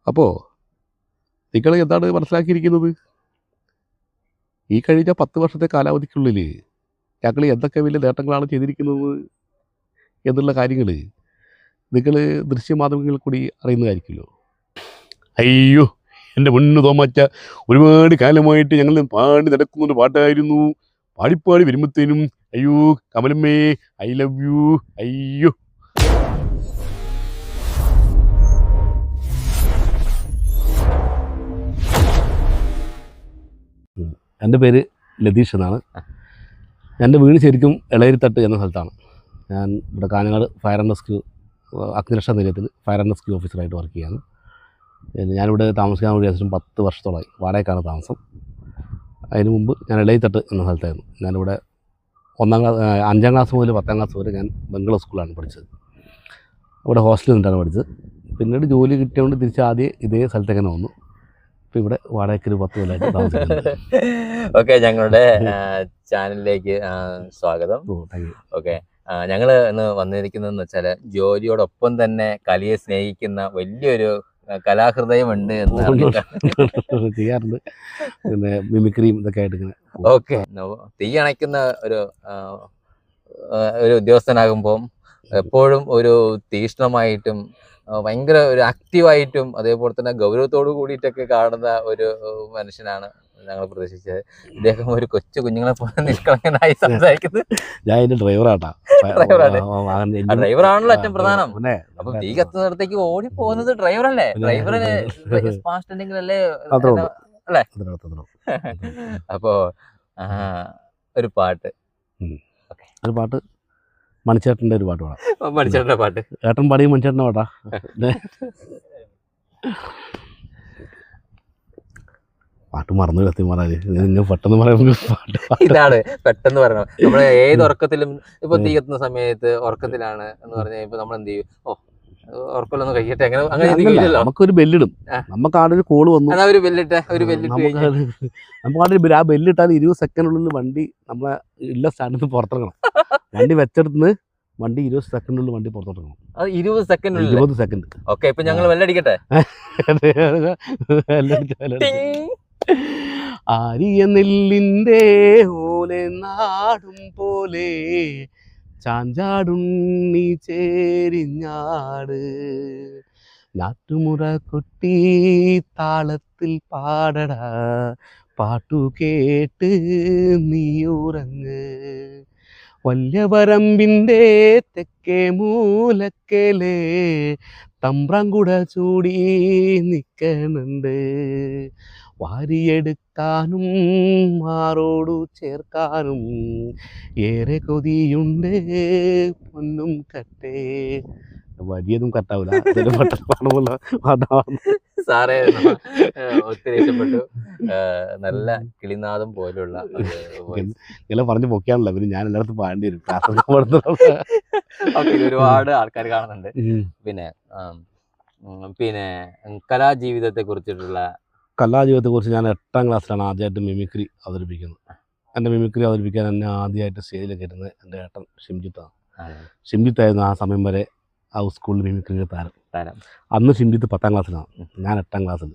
അപ്പോൾ നിങ്ങൾ എന്താണ് മനസ്സിലാക്കിയിരിക്കുന്നത്? ഈ കഴിഞ്ഞ 10 വർഷത്തെ കാലാവധിക്കുള്ളിൽ ഞങ്ങൾ എന്തൊക്കെ വലിയ നേട്ടങ്ങളാണ് ചെയ്തിരിക്കുന്നത് എന്നുള്ള കാര്യങ്ങൾ നിങ്ങൾ ദൃശ്യമാധ്യമങ്ങളിൽ കൂടി അറിയുന്നതായിരിക്കുമല്ലോ. അയ്യോ, എൻ്റെ പൊന്നു തോമാച്ച, ഒരുപാട് കാലമായിട്ട് ഞങ്ങൾ പാടി നടക്കുന്നൊരു പാട്ടായിരുന്നു. പാടിപ്പാടി വരുമ്പോഴത്തേനും അയ്യോ കമലമ്മേ, ഐ ലവ് യു. അയ്യോ, എൻ്റെ പേര് ലതീഷ് എന്നാണ്. എൻ്റെ വീട് ശരിക്കും എളേരിത്തട്ട് എന്ന സ്ഥലത്താണ്. ഞാൻ ഇവിടെ കാഞ്ഞങ്ങാട് ഫയർ ആൻഡ് റെസ്ക്യൂ അഗ്നിരക്ഷാ നിലയത്തിൽ ഫയർ ആൻഡ് റെസ്ക്യൂ ഓഫീസറായിട്ട് വർക്ക് ചെയ്യാണ്. ഞാനിവിടെ താമസിക്കാൻ വേണ്ടി ഏകദേശം 10 വർഷത്തോളമായി. വാടകയ്ക്കാണ് താമസം. അതിന് മുമ്പ് ഞാൻ എളേരിത്തട്ട് എന്ന സ്ഥലത്തായിരുന്നു. ഞാനിവിടെ 5ാം ക്ലാസ് മുതൽ 10ാം ക്ലാസ് വരെ ഞാൻ ബംഗളൂർ സ്കൂളിലാണ് പഠിച്ചത്. അവിടെ ഹോസ്റ്റലിൽ നിന്നിട്ടാണ് പഠിച്ചത്. പിന്നീട് ജോലി കിട്ടിയതുകൊണ്ട് തിരിച്ച് ആദ്യം ഇതേ സ്ഥലത്തേക്ക് തന്നെ വന്നു. ഇപ്പോൾ ഇവിടെ വാടകയ്ക്ക് ഒരു 10 കൊല്ലമായിട്ട് താമസിക്കുന്നുണ്ട്. ഓക്കെ, ഞങ്ങളുടെ ചാനലിലേക്ക് സ്വാഗതം. ഓക്കെ, ഞങ്ങൾ ഇന്ന് വന്നിരിക്കുന്നതെന്ന് വെച്ചാൽ ജോലിയോടൊപ്പം തന്നെ കലയെ സ്നേഹിക്കുന്ന വലിയൊരു കലാഹൃദയമുണ്ട് എന്ന് ചെയ്യാറുണ്ട്. പിന്നെ മിമിക്രിയും ഇതൊക്കെ ആയിട്ട് ഇങ്ങനെ. ഓക്കെ, തീ അണയ്ക്കുന്ന ഒരു ഉദ്യോഗസ്ഥനാകുമ്പം എപ്പോഴും ഒരു തീക്ഷ്ണമായിട്ടും ഭയങ്കര ഒരു ആക്റ്റീവായിട്ടും അതേപോലെ തന്നെ ഗൗരവത്തോടു കൂടിയിട്ടൊക്കെ കാണുന്ന ഒരു മനുഷ്യനാണ് ഞങ്ങൾ പ്രതീക്ഷിച്ചത്. ഇദ്ദേഹം ഒരു കൊച്ചു കുഞ്ഞുങ്ങളെ പോലെ നിഷ്കളങ്കനായി സംസാരിക്കുന്നത്. ഞാൻ എൻ്റെ ഡ്രൈവറാട്ടാ. ഡ്രൈവറാണല്ലോ ഏറ്റവും പ്രധാനം. അപ്പൊ തീ കത്തുന്നിടത്തേക്ക് ഓടി പോകുന്നത് ഡ്രൈവറല്ലേ? ഡ്രൈവറിന് ഫാസ്റ്റ് ഉണ്ടെങ്കിലല്ലേ അല്ലേ? അപ്പോ ഒരു പാട്ട് മണിച്ചേട്ടൻ്റെ ഒരു പാട്ട് പാടാം. മണിച്ചേട്ടൻ്റെ പാട്ട് ഏട്ടൻ പാടിയും മണിച്ചേട്ടൻ്റെ പാട്ടാ. പാട്ട് മറന്നു കത്തിമാറാല് പെട്ടെന്ന് പറയുമ്പോൾ ഇതാണ് പെട്ടെന്ന് പറയണം. നമ്മള് ഏത് ഉറക്കത്തിലും ഇപ്പൊ തീ കത്തുന്ന സമയത്ത് ഉറക്കത്തിലാണ് എന്ന് പറഞ്ഞാൽ ഇപ്പൊ നമ്മൾ എന്ത് ചെയ്യും? ഉറക്കമൊന്നും കഴിയട്ടെ, അങ്ങനെ നമുക്കൊരു ബെല്ലിടും. നമുക്ക് ആടെ ഒരു കോള് വന്നു, നമുക്ക് ആ ബെല്ലിട്ടാൽ 20 സെക്കൻഡിനുള്ളിൽ വണ്ടി നമ്മളെ എല്ലാ സ്റ്റാൻഡിൽ നിന്ന് പുറത്തിറങ്ങണം. വണ്ടി വെച്ചെടുത്ത് വണ്ടി 20 സെക്കൻഡിനുള്ളിൽ വണ്ടി പുറത്തോട്ടിറങ്ങണം. 20 സെക്കൻഡ്. ഓക്കെ, ഇപ്പൊ ഞങ്ങൾ വെല്ലടിക്കട്ടെ. ആരിയ നെല്ലിൻ്റെ ഓലെ നാടും പോലെ ചാഞ്ചാടുണ്ണി ചേരിഞ്ഞാട് നാട്ടുമുറ കൊട്ടി താളത്തിൽ പാടടാ പാട്ടു കേട്ട് നീയുറങ്ങ് വല്യപറമ്പിൻ്റെ തെക്കേ മൂലക്കലെ തമ്പ്രാങ്കുട ചൂടി നിൽക്കണുണ്ട്. വാരിയെടുക്കാനും മാറോടു ചേർക്കാനും ഏറെ കൊതിയുണ്ട് പൊന്നും കട്ടേ. വലിയതും കട്ടാവില്ല. സാറേ, ഒത്തിരി ഇഷ്ടപ്പെട്ടു. നല്ല കിളിനാദം പോലുള്ള ഇങ്ങനെ പറഞ്ഞ് പൊക്കാണല്ലോ പിന്നെ ഞാൻ എല്ലായിടത്തും പാടേണ്ടി വരും. ഒരുപാട് ആൾക്കാർ കാണുന്നുണ്ട്. പിന്നെ കലാജീവിതത്തെ കുറിച്ചിട്ടുള്ള കലാജീവിതത്തെക്കുറിച്ച് ഞാൻ 8ാം ക്ലാസ്സിലാണ് ആദ്യമായിട്ട് മിമിക്രി അവതരിപ്പിക്കുന്നത്. എൻ്റെ മിമിക്രി അവതരിപ്പിക്കാൻ എന്നെ ആദ്യമായിട്ട് സ്റ്റേജിലേക്ക് ഇരുന്നത് എൻ്റെ ഏട്ടൻ ഷിംജിത്താണ്. ഷിംജിത്തായിരുന്നു ആ സമയം വരെ ആ സ്കൂളിൽ മിമിക്രിയുടെ താരം. അന്ന് ഷിംജിത്ത് 10ാം ക്ലാസ്സിലാണ്, ഞാൻ 8ാം ക്ലാസ്സിൽ.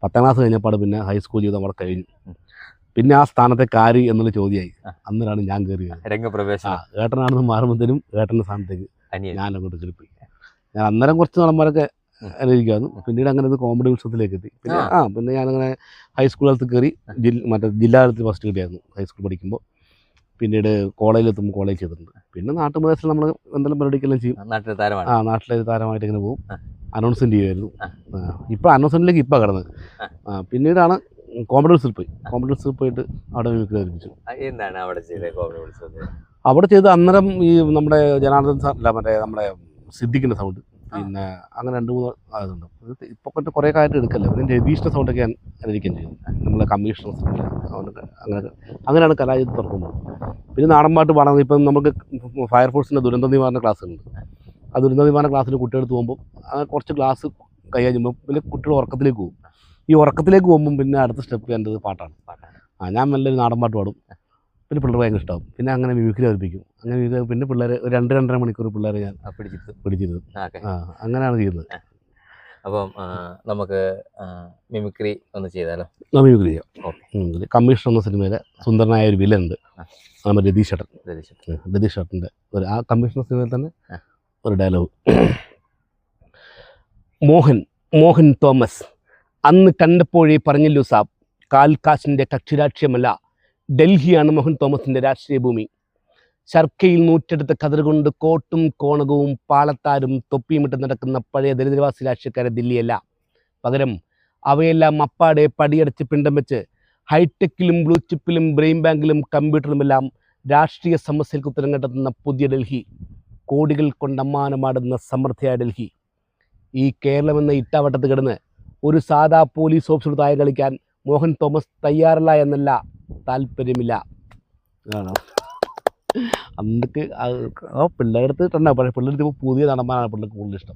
10ാം ക്ലാസ് കഴിഞ്ഞപ്പോൾ പിന്നെ ഹൈസ്കൂൾ ജീവിതം അവിടെ കഴിഞ്ഞു. പിന്നെ ആ സ്ഥാനത്തെ കാരി എന്നുള്ള ചോദ്യമായി. അന്നിലാണ് ഞാൻ കയറിയത്. രംഗപ്രവേശനം. ഏട്ടനാണെന്ന് മാറുമ്പോഴത്തേനും ഏട്ടൻ്റെ സ്ഥാനത്തേക്ക് ഞാൻ അങ്ങോട്ട് കയറിപ്പോയി. ഞാൻ അന്നേരം കുറച്ച് നടന്മാരൊക്കെ അനുഭവിക്കായിരുന്നു. പിന്നീട് അങ്ങനെ കോമഡി ഉത്സവത്തിലേക്ക് എത്തി. പിന്നെ ഞാനങ്ങനെ ഹൈസ്കൂൾ കാലത്ത് കയറി. മറ്റേ ജില്ലാ തലത്തിൽ ഫസ്റ്റ് കിട്ടിയായിരുന്നു ഹൈസ്കൂൾ പഠിക്കുമ്പോൾ. പിന്നീട് കോളേജിലെത്തുമ്പോൾ കോളേജ് ചെയ്തിട്ടുണ്ട്. പിന്നെ നാട്ടുപ്രദേശത്തിൽ നമ്മൾ എന്തെങ്കിലും പരിപാടിക്കെല്ലാം ചെയ്യും. നാട്ടിലെ താരമായിട്ട് ഇങ്ങനെ പോകും. അനൗൺസ്മെൻറ്റ് ചെയ്യുമായിരുന്നു. ഇപ്പോൾ അനൗൺസ്മെൻറ്റിലേക്ക് ഇപ്പോൾ കടന്നത്. പിന്നീടാണ് കോമഡി ഉത്സവത്തിൽ പോയി. കോമഡി ഉത്സവത്തിൽ പോയിട്ട് അവിടെ മിമിക്രി അവതരിപ്പിച്ചു. അവിടെ ചെയ്ത് അന്നേരം ഈ നമ്മുടെ ജനാർദ്ദൻ സാർ അല്ല, മറ്റേ നമ്മുടെ സിദ്ദിഖിൻ്റെ സൗണ്ട്, പിന്നെ അങ്ങനെ 2-3 ആയതുണ്ട്. ഇപ്പോൾ കൊണ്ട് കുറേ കാലത്ത് എടുക്കല്ലേ. പിന്നെ രതീഷിൻ്റെ സൗണ്ടൊക്കെ ഞാൻ അനുകരിക്കുകയും ചെയ്തു. നമ്മളെ കമ്മീഷണർ അങ്ങനെയാണ് കലാജീവിതം തുറക്കുന്നത്. പിന്നെ നാടൻ പാട്ട് പാടാൻ ഇപ്പം നമുക്ക് ഫയർഫോഴ്സിൻ്റെ ദുരന്ത നിവാരണ ക്ലാസ് ഉണ്ട്. ആ ദുരന്ത നിവാരണ ക്ലാസ്സിൽ കുട്ടികളെടുത്ത് പോകുമ്പോൾ കുറച്ച് ക്ലാസ് കഴിയുമ്പോൾ പിന്നെ കുട്ടികൾ ഉറക്കത്തിലേക്ക് പോകും. ഈ ഉറക്കത്തിലേക്ക് പോകുമ്പം പിന്നെ അടുത്ത സ്റ്റെപ്പ് എൻ്റെ പാട്ടാണ്. ഞാൻ നല്ലൊരു നാടൻ പാട്ട് പാടും. പിന്നെ പിള്ളേർ ഭയങ്കര ഇഷ്ടമാവും. പിന്നെ അങ്ങനെ മിമിക്രി അവതരിപ്പിക്കും. അങ്ങനെ പിന്നെ പിള്ളേർ ഒരു 2-2.5 മണിക്കൂർ പിള്ളേരെ ഞാൻ പിടിച്ചിരുന്നു. അങ്ങനെയാണ് ചെയ്യുന്നത്. അപ്പം നമുക്ക് മിമിക്രി ഒന്ന് ചെയ്താലോ? മിമിക്രി ചെയ്യാം. ഓക്കെ. കമ്മീഷൻ എന്ന സിനിമയിലെ സുന്ദരനായ ഒരു വില്ലൻ ഉണ്ട്, നമ്മുടെ രതീഷ് ചേട്ടൻ്റെ ഒരു ആ കമ്മീഷൻ സിനിമയിൽ തന്നെ ഒരു ഡയലോഗ്. മോഹൻ തോമസ് അന്ന് കണ്ടപ്പോഴേ പറഞ്ഞല്ലോ സാബ്, കാൽക്കാശിൻ്റെ കക്ഷിരാഷ്ട്രീയമല്ല, ഡൽഹിയാണ് മോഹൻ തോമസിൻ്റെ രാഷ്ട്രീയ ഭൂമി. ശർക്കയിൽ നൂറ്റെടുത്ത കതിർ കൊണ്ട് കോട്ടും കോണകവും പാളത്താരും തൊപ്പിയുമിട്ട് നടക്കുന്ന പഴയ ദരിദ്രവാസി രാഷ്ട്രീയക്കാരെ ദില്ലിയല്ല. പകരം അവയെല്ലാം അപ്പാടെ പടിയടച്ച് പിണ്ടം വെച്ച് ഹൈടെക്കിലും ബ്ലൂ ചിപ്പിലും ബ്രെയിൻ ബാങ്കിലും കമ്പ്യൂട്ടറിലുമെല്ലാം രാഷ്ട്രീയ സമസ്യകൾക്ക് ഉത്തരം കണ്ടെത്തുന്ന പുതിയ ഡൽഹി, കോടികൾ കൊണ്ടമ്മാനമാടുന്ന സമൃദ്ധിയായ ഡൽഹി. ഈ കേരളം എന്ന ഇട്ടാവട്ടത്ത് കിടന്ന് ഒരു സാധാ പോലീസ് ഓഫീസർ താഴെ കളിക്കാൻ മോഹൻ തോമസ് തയ്യാറല്ല എന്നല്ല, താല്പര്യമില്ല. അന്നൊക്കെ ആ പിള്ളേരുടെ തന്നെ, പക്ഷേ പിള്ളേർക്ക് ഇപ്പോൾ പുതിയ നടന്മാരാണ് പിള്ളേർക്ക് കൂടുതൽ ഇഷ്ടം.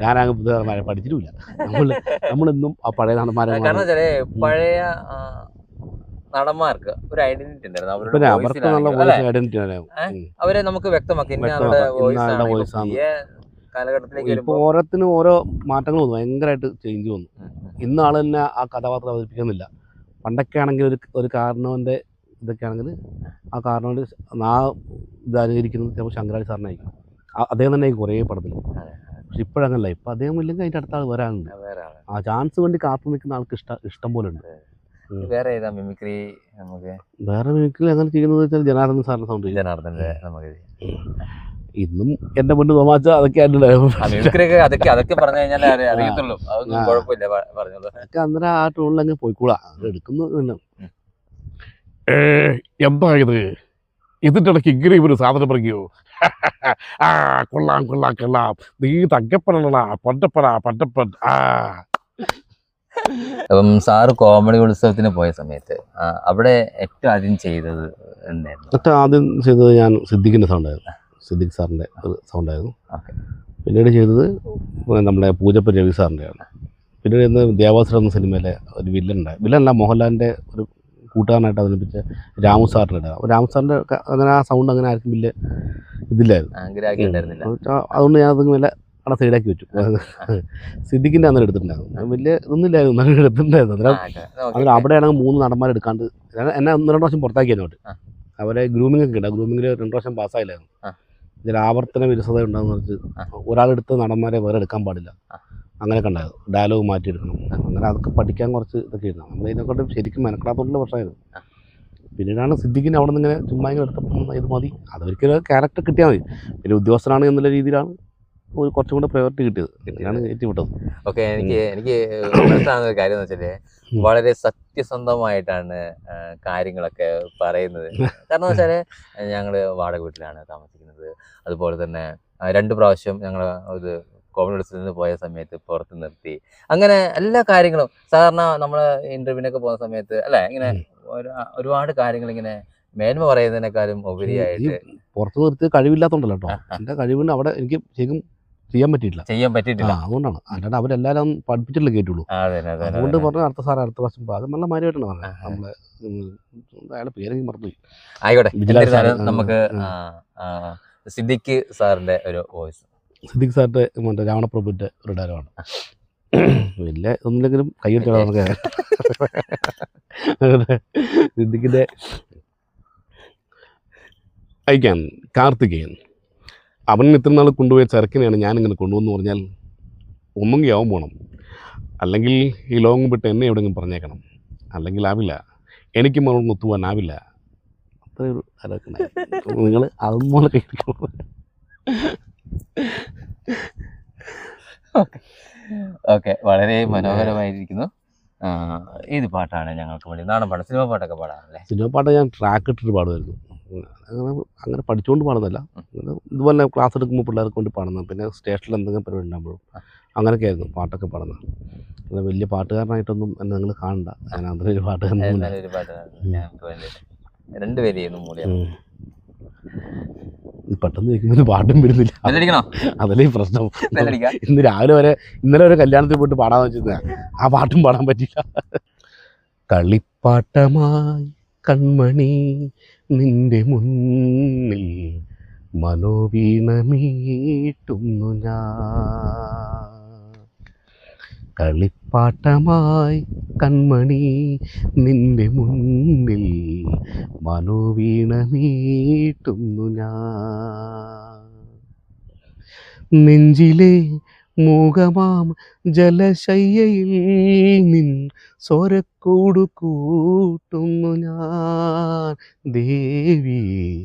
ഞാനങ്ങ് പുതിയ നടന്മാരെ പഠിച്ചിട്ടില്ല. നമ്മളെന്നും ആ പഴയ നടന്മാരെ, പഴയ നടന്മാർക്ക് ഒരു ഐഡന്റിറ്റി ഉണ്ടായിരുന്നു, പിന്നെ അവർക്ക് നല്ല വോയിസ് ഐഡന്റിറ്റി അവരെ നമുക്ക് വ്യക്തമാക്കി കാലഘട്ടത്തിലേക്ക്. ഇപ്പോൾ ഓരോത്തിനും ഓരോ മാറ്റങ്ങൾ വന്നു, ഭയങ്കരമായിട്ട് ചേഞ്ച് വന്നു. ഇന്ന ആൾ തന്നെ ആ കഥാപാത്രം അവതരിപ്പിക്കുന്നില്ല. പണ്ടൊക്കെ ആണെങ്കിൽ ഒരു കാരണവൻ്റെ ഇതൊക്കെ ആണെങ്കിൽ ആ കാരണവൻ്റെ ആ ഇത് അനുകരിക്കുന്നത് ചിലപ്പോൾ ശങ്കരാടി സാറിനായിരിക്കും, അദ്ദേഹം തന്നെ കുറേ പടത്തിൽ. പക്ഷെ ഇപ്പോഴങ്ങനല്ല, ഇപ്പം അദ്ദേഹം ഇല്ലെങ്കിൽ അതിൻ്റെ അടുത്ത ആൾ വരാനുണ്ട്. ആ ചാൻസ് വേണ്ടി കാത്തു നിൽക്കുന്ന ആൾക്ക് ഇഷ്ടം പോലെ ഉണ്ട്. വേറെ ഏതാ മിമിക്രി നമുക്ക്? വേറെ മിമിക്രി അങ്ങനെ ചെയ്യുന്നത് വെച്ചാൽ ജനാർദ്ദൻ സാറിൻ്റെ സൗണ്ട്. ജനാർദ്ദൻ്റെ നമുക്ക് ഇന്നും എൻ്റെ മുന്നിൽ തോമാച്ച അതൊക്കെ അതൊക്കെ പറഞ്ഞു കഴിഞ്ഞാൽ അറിയത്തുള്ളൂ, അതൊന്നും കുഴപ്പമില്ല, പറഞ്ഞോളൂ. അതൊക്കെ അന്നേരം ആ ടൂണിലങ്ങ് പോയിക്കൂടാ, അത് എടുക്കുന്നു. എന്താ ഇതിൻ്റെ ഇടയ്ക്ക് ഇങ്ങനെ ഒരു സാധനം പറയോ? കൊള്ളാം, നീ തങ്കപ്പനടാ, പണ്ടപ്പൻ. അപ്പം സാറ് കോമഡി ഉത്സവത്തിന് പോയ സമയത്ത് അവിടെ ഏറ്റവും ആദ്യം ചെയ്തത് എന്തായിരുന്നു? ഏറ്റവും ആദ്യം ചെയ്തത് ഞാൻ സിദ്ദിഖിൻ്റെ സൗണ്ടായിരുന്നു, സിദ്ദിഖ് സാറിൻ്റെ ഒരു സൗണ്ടായിരുന്നു. പിന്നീട് ചെയ്തത് നമ്മുടെ പൂജപ്പ രവി സാറിൻ്റെയാണ്. പിന്നീട് ഇന്ന് ദേവാസുരം എന്ന സിനിമയിലെ ഒരു വില്ലനല്ല, മോഹൻലാലിൻ്റെ ഒരു കൂട്ടുകാരനായിട്ട് അവതരിപ്പിച്ച രാമു സാറിൻ്റെ. രാമു സാറിൻ്റെ അങ്ങനെ ആ സൗണ്ട് അങ്ങനെ ആർക്കും വലിയ ഇതില്ലായിരുന്നു, അതുകൊണ്ട് ഞാനത് വല്ല അവിടെ സൈഡാക്കി വെച്ചു. സിദ്ദിഖിൻ്റെ അന്നേരം എടുത്തിട്ടുണ്ടായിരുന്നു, വലിയ ഇതൊന്നുമില്ലായിരുന്നു, എടുത്തിട്ടുണ്ടായിരുന്നു. അന്നേരം അവിടെയാണെങ്കിൽ 3 നടന്മാർ എടുക്കാണ്ട് എന്നെ 1-2 പ്രാവശ്യം പുറത്താക്കി എന്നോട്ട്. അവരെ ഗ്രൂമിംഗ് ഒക്കെ ഉണ്ട്, ഗ്രൂമിങ്ങിൽ 2 പ്രാവശ്യം പാസ്സായില്ലായിരുന്നു. ഇതിൽ ആവർത്തന വിരസത ഉണ്ടാകുന്ന വെച്ച് ഒരാളെടുത്ത് നടന്മാരെ വേറെ എടുക്കാൻ പാടില്ല, അങ്ങനെയൊക്കെ ഉണ്ടായിരുന്നു. ഡയലോഗ് മാറ്റിയെടുക്കണം, അങ്ങനെ അതൊക്കെ പഠിക്കാൻ കുറച്ച് ഇതൊക്കെ ആയിരുന്നു. നമ്മളതിനെക്കൊണ്ട് ശരിക്കും മെനക്കെടാത്തോണ്ടുള്ള പ്രശ്നമായിരുന്നു. പിന്നീടാണ് സിദ്ദിഖിന് അവിടെ നിന്ന് ഇങ്ങനെ ചുമ്മാ ഇങ്ങനെ എടുത്തപ്പോൾ ഇത് മതി, അതൊരിക്കലും ക്യാരക്ടർ കിട്ടിയാൽ മതി. പിന്നെ ഉദ്യോഗസ്ഥനാണ് എന്നുള്ള രീതിയിലാണ് കുറച്ചും കൂടെ പ്രയോറിറ്റി കിട്ടിയത്, പിന്നെയാണ് ഏറ്റുവിട്ടത്. ഓക്കെ. എനിക്ക് മനസ്സിലാകുന്ന ഒരു കാര്യം എന്ന് വെച്ചാൽ വളരെ സത്യസന്ധമായിട്ടാണ് കാര്യങ്ങളൊക്കെ പറയുന്നത്. കാരണം എന്ന് വെച്ചാൽ ഞങ്ങൾ വാടക വീട്ടിലാണ് താമസിക്കുന്നത്, അതുപോലെ തന്നെ 2 പ്രാവശ്യം ഞങ്ങൾ ഇത് കോമഡി ഉത്സവത്തിന് പോയ സമയത്ത് പുറത്ത് നിർത്തി, അങ്ങനെ എല്ലാ കാര്യങ്ങളും. സാധാരണ നമ്മൾ ഇന്റർവ്യൂവിനൊക്കെ പോകുന്ന സമയത്ത് അല്ലേ, ഇങ്ങനെ ഒരുപാട് കാര്യങ്ങൾ ഇങ്ങനെ മേന്മ പറയുന്നതിനേക്കാളും ഉപരിയായിട്ട് പുറത്ത് നിർത്തി കഴിവില്ലാത്തതുകൊണ്ടല്ലോ കേട്ടോ. എൻ്റെ കഴിവിന് അവിടെ എനിക്ക് ശരിക്കും ചെയ്യാൻ പറ്റിയിട്ടില്ല, അതുകൊണ്ടാണ്. അല്ലാണ്ട് അവരെല്ലാവരും പഠിപ്പിച്ചിട്ടില്ല കേട്ടുള്ളൂ. അതുകൊണ്ട് പറഞ്ഞു അടുത്ത പ്രാവശ്യം അത് നല്ല മാര്യമായിട്ടാണ് പറഞ്ഞത്. നമ്മളെ അയാളുടെ പേരെങ്കിൽ മറന്നുപോയി. ആയിക്കോട്ടെ, നമുക്ക് സിദ്ദിഖ് സാറിന്റെ ഒരു വോയിസ്. സിദ്ദിഖ് സാറിന്റെ മറ്റേ രാവണപ്രഭുവിന്റെ ഒരു ഡയലോഗാണ്. വലിയ ഒന്നില്ലെങ്കിലും കൈയടിച്ചാൽ നമുക്ക് സിദ്ദിഖിന്റെ അയക്കാൻ. കാർത്തികേയൻ അവൻ ഇത്ര നാൾ കൊണ്ടുപോയ ചരക്കിനെയാണ് ഞാനിങ്ങനെ കൊണ്ടുവന്ന് പറഞ്ഞാൽ ഒന്നെങ്കിൽ അവൻ പോകണം, അല്ലെങ്കിൽ ഈ ലോകം വിട്ട് എന്നെ എവിടെയെങ്കിലും പറഞ്ഞേക്കണം, അല്ലെങ്കിൽ ആവില്ല, എനിക്ക് മറുപടി ഒത്തുപോകാനാവില്ല. അത്രയൊരു അതൊക്കെ നിങ്ങൾ അതുപോലെ കഴിക്കണം. ഓക്കെ, വളരെ മനോഹരമായിരിക്കുന്നു. ഏത് പാട്ടാണ് ഞങ്ങൾക്ക് വേണ്ടി? നാടൻ പാട്ട്, സിനിമ പാട്ടൊക്കെ പാടാനല്ലേ? സിനിമ പാട്ട് ഞാൻ ട്രാക്ക് ഇട്ടിട്ട് പാടുമായിരുന്നു. അങ്ങനെ പഠിച്ചുകൊണ്ട് പാടുന്നില്ല, ഇതുപോലെ ക്ലാസ് എടുക്കുമ്പോൾ പിള്ളേർക്ക് കൊണ്ട് പാടുന്നത്, പിന്നെ സ്റ്റേഷനിൽ എന്തെങ്കിലും പരിപാടി ഉണ്ടാകുമ്പോഴും അങ്ങനെയൊക്കെ ആയിരുന്നു പാട്ടൊക്കെ പാടുന്നത്. അങ്ങനെ വലിയ പാട്ടുകാരനായിട്ടൊന്നും എന്നെ നിങ്ങൾ കാണണ്ട, ഞാൻ അതിലൊരു പാട്ടുകാരൻ. പെട്ടെന്ന് കേൾക്കുമ്പോൾ പാട്ടും വരുന്നില്ല, അതല്ലേ ഈ പ്രശ്നം. ഇന്നലെ വരെ കല്യാണത്തിൽ പോയിട്ട് പാടാന്ന് വെച്ചിരുന്ന ആ പാട്ടും പാടാൻ പറ്റില്ല. കളിപ്പാട്ടമായി കൺമണി നിന്റെ മുന്നിൽ മനോവീണ മീട്ടുന്നു ഞാൻ, കളിപ്പാട്ടമായി കൺമണി നിന്റെ മുന്നിൽ മനോവീണ മീട്ടുന്നു ഞാൻ. നെഞ്ചിലെ മൂകമാം ജലശയ്യയിൽ നിൻ സ്വരക്കൂടു കൂട്ടുന്നു ഞാൻ ദേവി.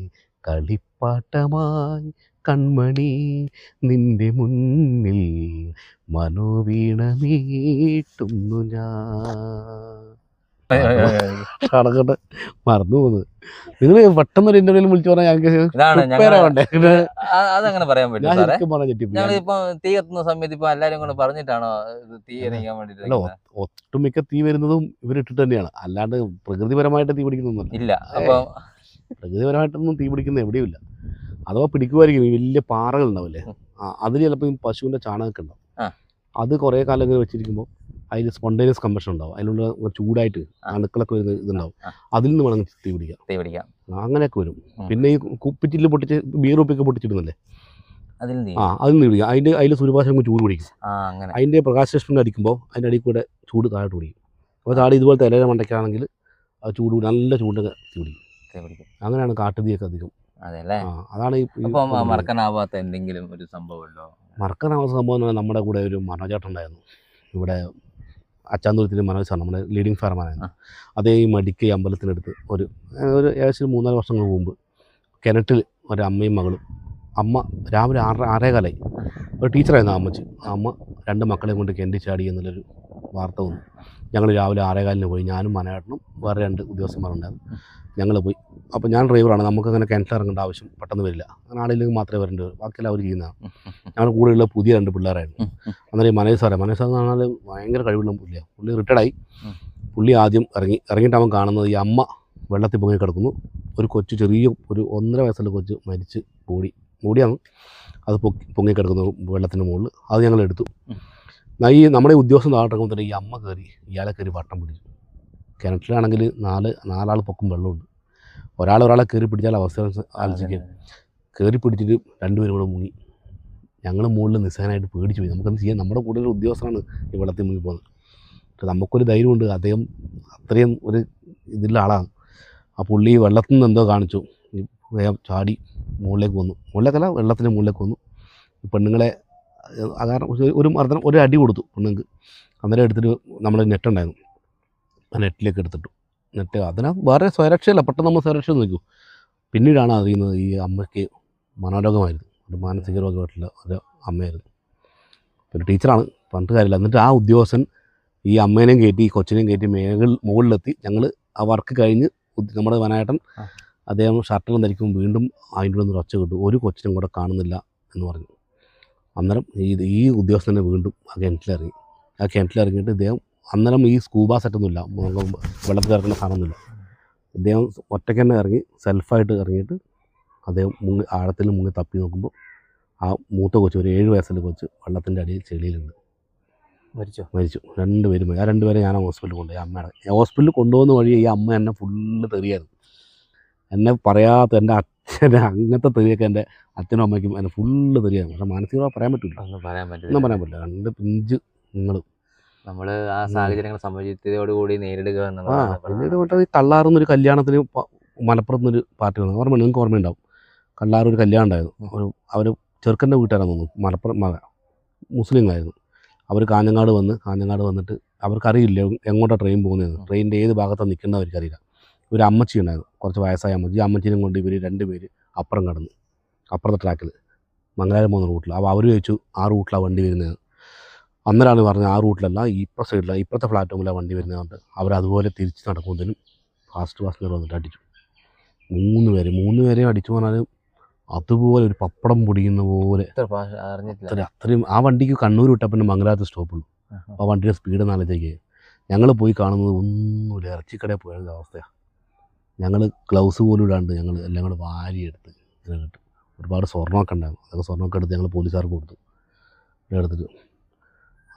കളിപ്പാട്ടമായി കൺമണി നിന്റെ മുന്നിൽ മനോവീണ മീട്ടുന്നു ഞാൻ. കടക്കട്ടെ മറന്നു പോകുന്നത്. നിങ്ങൾ പെട്ടെന്നൊരു ഇന്റർവ്യൂവിൽ വിളിച്ചു പറഞ്ഞാൽ ഞങ്ങൾക്ക് അതങ്ങനെ പറയാൻ പറ്റും ഞാൻ സാറേ. ശരിക്കും പറഞ്ഞ ചെറ്റി ഞങ്ങളിപ്പോ തീ കത്തുന്ന സമയത്ത് ഇപ്പൊ എല്ലാരും കൂടെ പറഞ്ഞിട്ടാണോ ഇത് തീ എറിയാൻ വേണ്ടിട്ട്? അല്ല, ഒട്ടുമിക്ക തീ വരുന്നതും ഇവരിട്ടിട്ട് തന്നെയാണ്, അല്ലാണ്ട് പ്രകൃതിപരമായിട്ട് തീ പിടിക്കുന്നൊന്നുമല്ല. ഇല്ല. അപ്പൊ പ്രകൃതിപരമായിട്ടൊന്നും തീ പിടിക്കുന്ന എവിടെയുമില്ല. അഥവാ പിടിക്കുമായിരിക്കും ഈ വലിയ പാറകൾ ഉണ്ടാവില്ലേ, അതിൽ ചിലപ്പോൾ ഈ പശുവിൻ്റെ ചാണകമൊക്കെ ഉണ്ടാവും. അത് കുറേ കാലം ഇങ്ങനെ വെച്ചിരിക്കുമ്പോൾ അതിൽ സ്പോണ്ടേനിയസ് കമ്പഷൻ ഉണ്ടാവും, അതിലുള്ള ചൂടായിട്ട് അണുക്കളൊക്കെ വരുന്ന ഇതുണ്ടാവും. അതിൽ നിന്ന് വേണമെങ്കിൽ തീ പിടിക്കാം. അങ്ങനെയൊക്കെ വരും. പിന്നെ ഈ കുപ്പിച്ചില്ല് പൊട്ടിച്ച് ബീർ ഉപ്പൊക്കെ പൊട്ടിച്ചിടുന്നല്ലേ, അതിൽ നിന്ന് പിടിക്കാം. അതിൽ സൂര്യപ്രകാശം ചൂട് പിടിക്കും. അതിൻ്റെ പ്രകാശരശ്മി അടിക്കുമ്പോൾ അതിൻ്റെ അടിയിൽ കൂടെ ചൂട് താഴോട്ട് പിടിക്കും. അപ്പോൾ താഴെ ഇതുപോലത്തെ ഇലയുടെ മണ്ടയ്ക്കാണെങ്കിൽ അത് ചൂട് നല്ല ചൂടൊക്കെ തീ പിടിക്കും. അങ്ങനെയാണ് കാട്ടുതീയൊക്കെ അധികം. അതാണ് മറക്കാനാവാത്ത എന്തെങ്കിലും ഒരു സംഭവമുണ്ടോ? മറക്കാനാവാത്ത സംഭവം എന്ന് പറഞ്ഞാൽ നമ്മുടെ കൂടെ ഒരു മനോജേട്ടൻ ഉണ്ടായിരുന്നു. ഇവിടെ അച്ചാന്തുരത്തിൽ മനോജ് സാർ നമ്മുടെ ലീഡിങ് ഫയർമാനായിരുന്നു. അതേ ഈ മടിക്കൈ അമ്പലത്തിനടുത്ത് ഒരു ഏകദേശം 3-4 വർഷങ്ങൾക്ക് മുമ്പ് കിണറ്റിൽ ഒരമ്മയും മകളും. അമ്മ രാവിലെ 6:15 ഒരു ടീച്ചറായിരുന്നു അമ്മച്ചി. അമ്മ 2 മക്കളെയും കൊണ്ട് കിണറ്റി ചാടി എന്നുള്ളൊരു വാർത്ത വന്നു. ഞങ്ങൾ രാവിലെ 6:15 പോയി. ഞാനും മനോജേട്ടനും വേറെ 2 ഉദ്യോഗസ്ഥന്മാരുണ്ടായിരുന്നു. ഞങ്ങൾ പോയി. അപ്പോൾ ഞാൻ ഡ്രൈവറാണ്, നമുക്കങ്ങനെ കിണറ്റിൽ ഇറങ്ങേണ്ട ആവശ്യം പെട്ടെന്ന് വരില്ല. അങ്ങനെ ആളില്ലെങ്കിൽ മാത്രമേ വരേണ്ടി വരും, ബാക്കിയെല്ലാം അവർ ചെയ്യുന്നതാണ്. ഞങ്ങളുടെ കൂടെയുള്ള പുതിയ 2 പിള്ളേരായിരുന്നു. അന്നേരം മനോജ് സാറ് എന്ന് പറഞ്ഞാൽ ഭയങ്കര കഴിവുള്ള പുള്ളിയാണ്. പുള്ളി റിട്ടയർഡായി. പുള്ളി ആദ്യം ഇറങ്ങിയിട്ട് അവൻ കാണുന്നത് ഈ അമ്മ വെള്ളത്തിൽ പൊങ്ങി കിടക്കുന്നു. ഒരു കൊച്ചു ചെറിയ ഒരു 1.5 വയസ്സുള്ള കൊച്ച് മരിച്ച് മൂടിയാണ് അത് പൊങ്ങി കിടക്കുന്നു വെള്ളത്തിൻ്റെ മുകളിൽ. അത് ഞങ്ങൾ എടുത്തു. ഈ നമ്മുടെ ഉദ്യോഗസ്ഥൻ താഴെക്കുമ്പോൾ തന്നെ ഈ അമ്മ കയറി ഇയാളെ കയറി വട്ടം പിടിച്ചു. കിണറ്റിലാണെങ്കിൽ 4 പൊക്കും വെള്ളമുണ്ട്. ഒരാളെ കയറി പിടിച്ചാൽ അവസ്ഥ ആലോചിക്കുക. കയറി പിടിച്ചിട്ട് 2 പേരും കൂടെ മുങ്ങി. ഞങ്ങൾ മുകളിൽ നിസ്സഹനായിട്ട് പേടിച്ചു പോയി. നമുക്കൊന്നും ചെയ്യാൻ, നമ്മുടെ കൂടുതൽ ഉദ്യോഗസ്ഥനാണ് ഈ വെള്ളത്തിൽ മുങ്ങി പോകുന്നത്. പക്ഷെ നമുക്കൊരു ധൈര്യമുണ്ട്, അദ്ദേഹം അത്രയും ഒരു ഇതിലുള്ള ആളാണ്. ആ പുള്ളി വെള്ളത്തിൽ നിന്ന് എന്തോ കാണിച്ചു, വേഗം ചാടി മുകളിലേക്ക് വന്നു. മുകളിലേക്കല്ല, വെള്ളത്തിൻ്റെ മുകളിലേക്ക് വന്നു. പെണ്ണുങ്ങളെ കാരണം ഒരു അടി കൊടുത്തു പെണ്ണുങ്ങൾക്ക്. അന്നേരം എടുത്തിട്ട് നമ്മുടെ നെറ്റുണ്ടായിരുന്നു, ആ നെറ്റിലേക്ക് എടുത്തിട്ടു. നെറ്റ് അതിനകത്ത് വേറെ സ്വരക്ഷയല്ല, പെട്ടെന്ന് നമ്മൾ സ്വരക്ഷ നോക്കൂ. പിന്നീടാണ് അറിയുന്നത് ഈ അമ്മയ്ക്ക് മനോരോഗമായിരുന്നു, ഒരു മാനസിക രോഗമായിട്ടുള്ള ഒരു അമ്മയായിരുന്നു. ഒരു ടീച്ചറാണ്, പറഞ്ഞിട്ട് കാര്യമില്ല. എന്നിട്ട് ആ ഉദ്യോഗസ്ഥൻ ഈ അമ്മേനെയും കയറ്റി ഈ കൊച്ചിനെയും കയറ്റി മുകളിലെത്തി. ഞങ്ങൾ ആ വർക്ക് കഴിഞ്ഞ് നമ്മുടെ വനായട്ടൻ അദ്ദേഹം ഷർട്ടെല്ലാം ധരിക്കുമ്പോൾ വീണ്ടും അതിൻ്റെ ഉള്ളിൽ നിന്ന് ഒച്ച കിട്ടും, ഒരു കൊച്ചിനും കൂടെ കാണുന്നില്ല എന്ന് പറഞ്ഞു. അന്നേരം ഈ ഉദ്യോഗസ്ഥനെ വീണ്ടും ആ കിണറ്റിലിറങ്ങിയിട്ട് ഇദ്ദേഹം അന്നേരം ഈ സ്കൂബ സെറ്റൊന്നുമില്ല, വെള്ളത്തിൽ ഇറങ്ങുന്ന സാധനമൊന്നുമില്ല. അദ്ദേഹം ഒറ്റയ്ക്ക് തന്നെ ഇറങ്ങി സെൽഫായിട്ട് ഇറങ്ങിയിട്ട് അദ്ദേഹം ആഴത്തിൽ മുങ്ങി തപ്പി നോക്കുമ്പോൾ ആ മൂത്ത കൊച്ച്, ഒരു 7 വയസ്സുള്ള കൊച്ച് വെള്ളത്തിൻ്റെ അടിയിൽ ചെളിയിലുണ്ട്. മരിച്ചു. 2 പേരും. ആ 2 പേരെ ഞാൻ ഹോസ്പിറ്റലിൽ കൊണ്ടുപോയി. അമ്മയുടെ ഹോസ്പിറ്റലിൽ കൊണ്ടുപോകുന്ന വഴി ഈ അമ്മ എന്നെ ഫുള്ള് തെറിയായിരുന്നു. എന്നെ പറയാത്ത എൻ്റെ അച്ഛനെ അങ്ങനത്തെ തെറിയൊക്കെ എൻ്റെ അച്ഛനും അമ്മയ്ക്കും എന്നെ ഫുള്ള് തെറിയായിരുന്നു. പക്ഷേ മാനസികമായി പറയാൻ പറ്റില്ല, ഒന്നും പറയാൻ പറ്റില്ല. 2 പിഞ്ച് നിങ്ങൾ നമ്മൾ ആ സാഹചര്യങ്ങൾ സമചിത്തതയോടുകൂടി നേരിടുക പിന്നീട് മറ്റേ ഈ കള്ളാറുന്നൊരു കല്യാണത്തിന് മലപ്പുറത്തുനിന്നൊരു പാർട്ടി വന്നു. നിങ്ങൾക്ക് ഓർമ്മയുണ്ടാവും. കള്ളാറൊരു കല്യാണം ഉണ്ടായിരുന്നു. അവർ ചെറുക്കൻ്റെ വീട്ടുകാരാന്ന് തോന്നുന്നു, മലപ്പുറം മുസ്ലിങ്ങളായിരുന്നു. അവർ കാഞ്ഞങ്ങാട് വന്നിട്ട് അവർക്കറിയില്ല എങ്ങോട്ടാണ് ട്രെയിൻ പോകുന്നതെന്ന്, ട്രെയിനിൻ്റെ ഏത് ഭാഗത്താണ് നിൽക്കുന്നത് അവർക്കറിയില്ല. ഒരു അമ്മച്ചി ഉണ്ടായിരുന്നു, കുറച്ച് വയസ്സായ അമ്മച്ചി. ഈ അമ്മച്ചീനെ കൊണ്ട് ഇവർ 2 പേര് അപ്പുറം കടന്നു, അപ്പുറത്തെ ട്രാക്കിൽ മംഗലാപുരം പോകുന്ന റൂട്ടിൽ. അപ്പോൾ അവർ ചോദിച്ചു ആ റൂട്ടിലാണ് വണ്ടി വരുന്നത്. അന്നേരമാണ് പറഞ്ഞത് ആ റൂട്ടിലല്ല, ഇപ്പുറത്തെ പ്ലാറ്റ്ഫോമിലാണ് വണ്ടി വരുന്നതുകൊണ്ട് അവരതുപോലെ തിരിച്ച് നടക്കുന്നതിനും ഫാസ്റ്റ് വന്നിട്ട് അടിച്ചു. 3 പേരെയും അടിച്ചു പറഞ്ഞാൽ അതുപോലെ ഒരു പപ്പടം പൊടിയുന്ന പോലെ അത്രയും. ആ വണ്ടിക്ക് കണ്ണൂർ വിട്ടാൽ പിന്നെ മംഗലാപുരത്ത് സ്റ്റോപ്പുള്ളൂ. ആ വണ്ടിയുടെ സ്പീഡ് നാളത്തേക്ക് ഞങ്ങൾ പോയി കാണുന്നത് ഒന്നുമില്ല, ഇറച്ചിക്കടയിൽ പോയത് അവസ്ഥയാണ്. ഞങ്ങൾ ഗ്ലൗസ് പോലും ഇടാണ്ട് ഞങ്ങൾ എല്ലാം കൂടെ വാരിയെടുത്ത് ഇങ്ങനെ കിട്ടും. ഒരുപാട് സ്വർണ്ണമൊക്കെ ഉണ്ടായിരുന്നു. അതൊക്കെ സ്വർണ്ണമൊക്കെ എടുത്ത് ഞങ്ങൾ പോലീസുകാർക്ക് കൊടുത്തു. എടുത്തിട്ട്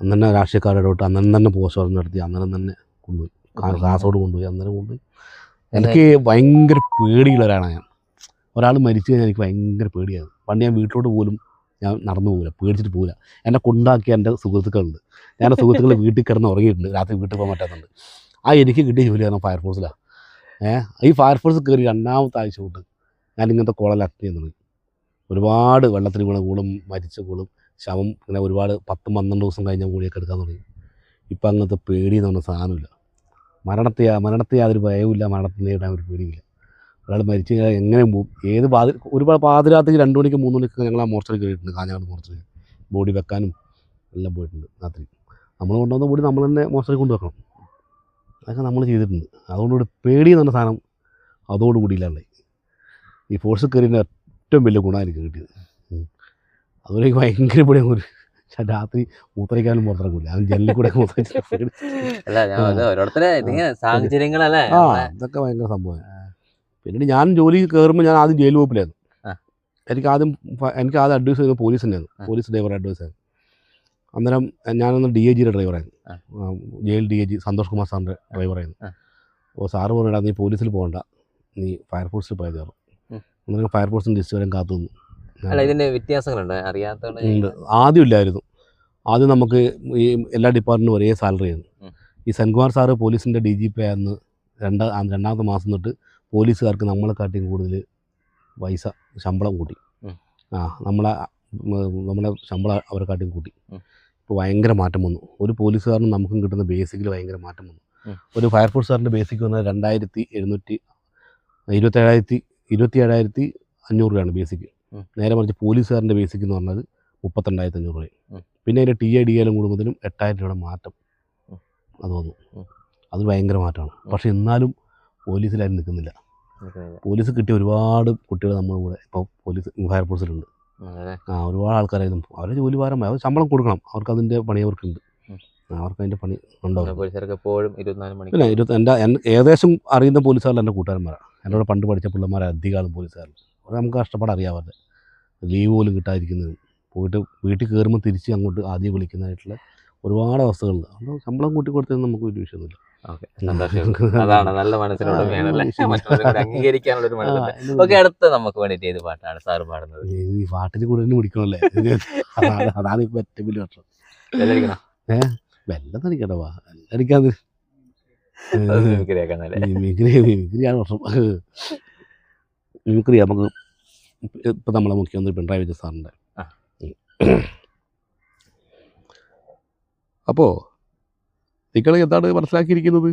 അന്ന് തന്നെ രാഷ്ട്രീയക്കാരുടെ ഇടപെട്ട് അന്നേരം തന്നെ പോസ്റ്റർ നടത്തി അന്നേരം തന്നെ കൊണ്ടുപോയി, കാസർഗോഡ് കൊണ്ടുപോയി. അന്നേരം കൊണ്ടുപോയി. എനിക്ക് ഭയങ്കര പേടിയുള്ളവരാണ് ഞാൻ. ഒരാൾ മരിച്ചു കഴിഞ്ഞാൽ എനിക്ക് ഭയങ്കര പേടിയാണ്. പണ്ട് ഞാൻ വീട്ടിലോട്ട് പോലും ഞാൻ നടന്നു പോകില്ല, പേടിച്ചിട്ട് പോകില്ല. എന്നെ കൊണ്ടാക്കിയ എൻ്റെ സുഹൃത്തുക്കളുണ്ട്. ഞാൻ സുഹൃത്തുക്കൾ വീട്ടിൽ കിടന്ന് ഉറങ്ങിയിട്ടുണ്ട്, രാത്രി വീട്ടിൽ പോകാൻ പറ്റാത്തതുണ്ട്. എനിക്ക് കിട്ടിയ ജോലിയാണ് ഫയർഫോഴ്സിലാണ്. ഈ ഫയർഫോഴ്സ് കയറി 2ാമത്തെ ആഴ്ച തൊട്ട് ഞാൻ ഇങ്ങനത്തെ കോളേജിൽ അറ്റൻഡ് ചെയ്യുന്നുണ്ട്. ഒരുപാട് വെള്ളത്തിന് വീണ കൂളും മരിച്ച കൂളും ശവം ഇങ്ങനെ ഒരുപാട് 10-12 ദിവസം കഴിഞ്ഞ കൂടിയൊക്കെ എടുക്കാൻ തുടങ്ങി. ഇപ്പം അങ്ങനത്തെ പേടി എന്ന് പറഞ്ഞ സാധനമില്ല. മരണത്തെ യാതൊരു ഭയവുമില്ല, മരണത്തെ നേരിടാൻ ഒരു പേടിയില്ല. ഒരാൾ മരിച്ചു കഴിഞ്ഞാൽ എങ്ങനെ പോകും, ഒരുപാട് പാതിരാത്രിക്ക് 2 മണിക്ക് 3 മണിക്ക് ഞങ്ങൾ ആ മോർച്ചറി കയറിയിട്ടുണ്ട്. കാഞ്ഞങ്ങാട് മോർച്ചറി ബോഡി വെക്കാനും എല്ലാം പോയിട്ടുണ്ട്. രാത്രി നമ്മൾ കൊണ്ടുവന്ന ബോഡി നമ്മൾ തന്നെ മോർച്ചറി കൊണ്ട് വെക്കണം. അതൊക്കെ നമ്മൾ ചെയ്തിട്ടുണ്ട്. അതുകൊണ്ടുകൂടി പേടി എന്ന് പറഞ്ഞ സാധനം അതോടുകൂടി ഇല്ലാണ്ടായി. ഈ ഫോഴ്സ് കയറിയതിൻ്റെ ഏറ്റവും വലിയ ഗുണം എനിക്ക് കിട്ടിയത്. അതുപോലെ എനിക്ക് ഭയങ്കര പേടിയാണ്. രാത്രി മൂത്രയ്ക്കാനും പുറത്തിറങ്ങില്ല, അത് ജനലിൽ കൂടെ സാഹചര്യങ്ങളല്ലേ. ഇതൊക്കെ ഭയങ്കര സംഭവമാണ്. പിന്നീട് ഞാൻ ജോലി കയറുമ്പോൾ ഞാൻ ആദ്യം ജയിൽ വകുപ്പിലായിരുന്നു. എനിക്ക് ആദ്യം അഡ്വൈസ് ചെയ്തത് പോലീസ് തന്നെയായിരുന്നു. പോലീസ് ഡ്രൈവർ അഡ്വൈസ് ആയിരുന്നു. അന്നേരം ഞാനൊന്ന് DIGയുടെ ഡ്രൈവറായിരുന്നു. ജയിൽ DIG സന്തോഷ് കുമാർ സാറിൻ്റെ ഡ്രൈവറായിരുന്നു. അപ്പോൾ സാറ് പറഞ്ഞിട്ട് നീ പോലീസിൽ പോകണ്ട, നീ ഫയർഫോഴ്സിൽ പോയത് കയറും. അന്നേരം ഫയർഫോഴ്സിൻ്റെ ലിസ്റ്റ് വരെ കാത്തു നിന്നു. ഇതിൻ്റെ വ്യത്യാസങ്ങളുണ്ട് അറിയാത്തതുകൊണ്ട്. ആദ്യം ഇല്ലായിരുന്നു. ആദ്യം നമുക്ക് ഈ എല്ലാ ഡിപ്പാർട്ട്മെൻറ്റും ഒരേ സാലറി ആയിരുന്നു. ഈ സെൻകുമാർ സാറ് പോലീസിൻ്റെ DGP ആയിരുന്നു. 2ാമത്തെ മാസം തൊട്ട് പോലീസുകാർക്ക് നമ്മളെക്കാട്ടിയും കൂടുതൽ പൈസ ശമ്പളം കൂട്ടി. നമ്മുടെ ശമ്പളം അവരെക്കാട്ടിയും കൂട്ടി. ഇപ്പോൾ ഭയങ്കര മാറ്റം വന്നു. ഒരു പോലീസുകാരനും നമുക്കും കിട്ടുന്ന ബേസിക്കിൽ ഭയങ്കര മാറ്റം വന്നു. ഒരു ഫയർഫോഴ്സുകാരൻ്റെ ബേസിക് വന്നത് 27,500 രൂപയാണ് ബേസിക്ക്. നേരെ മറിച്ച് പോലീസുകാരൻ്റെ ബേസിക് എന്ന് പറഞ്ഞത് 32,500 രൂപയും. പിന്നെ അതിൻ്റെ TIDയിലും കൂടുമ്പോഴത്തേനും 8,000 രൂപയുടെ മാറ്റം അത് വന്നു. അത് ഭയങ്കര മാറ്റമാണ്. പക്ഷേ എന്നാലും പോലീസിലാരും നിൽക്കുന്നില്ല. പോലീസ് കിട്ടിയ ഒരുപാട് കുട്ടികൾ നമ്മുടെ കൂടെ ഇപ്പോൾ ഫയർഫോഴ്സിലുണ്ട്. ഒരുപാട് ആൾക്കാരായിരുന്നു. അവരെ ജോലി ഭാരം, അവർ ശമ്പളം കൊടുക്കണം, അവർക്ക് അതിൻ്റെ പണി അവർക്കുണ്ട്. അവർക്ക് അതിൻ്റെ പണി ഉണ്ടാവും. പിന്നെ ഏകദേശം അറിയുന്ന പോലീസുകാരിൽ എൻ്റെ കൂട്ടുകാരന്മാരാണ്. എന്നോട് പണ്ട് പഠിച്ച പിള്ളേന്മാരെ അധികമാണ് പോലീസുകാരിൽ. അവർ നമുക്ക് കഷ്ടപ്പാട് അറിയാമല്ലേ, ലീവ് പോലും കിട്ടാതിരിക്കുന്നത്, പോയിട്ട് വീട്ടിൽ കയറുമ്പോൾ തിരിച്ച് അങ്ങോട്ട് ആദ്യം വിളിക്കുന്നതായിട്ടുള്ള ഒരുപാട് അവസ്ഥകളുണ്ട്. അതുകൊണ്ട് ശമ്പളം കൂട്ടി കൊടുത്തത് നമുക്ക് ഒരു വിഷയമൊന്നുമില്ല. അതാണ് നല്ല അംഗീകരിക്കാനുള്ള. അടുത്ത നമുക്ക് വേണ്ടിയിട്ട് ഏത് പാട്ടാണ് സാറ് പാടുന്നത്? ഈ പാട്ടിന് കൂടെ തന്നെ പിടിക്കണല്ലേ, അതാണ് ഇപ്പൊ ഏറ്റവും വലിയ വർഷം. വെല്ലം തടിക്കട്ടോ, വെല്ലടിക്കാത് മിമിക്രിയാണ് വർഷം. മിമിക്രി നമുക്ക് ഇപ്പം നമ്മളെ മുഖ്യമന്ത്രി പിണറായി വിജയൻ സാറിൻ്റെ. അപ്പോൾ നിങ്ങൾ എന്താണ് മനസ്സിലാക്കിയിരിക്കുന്നത്?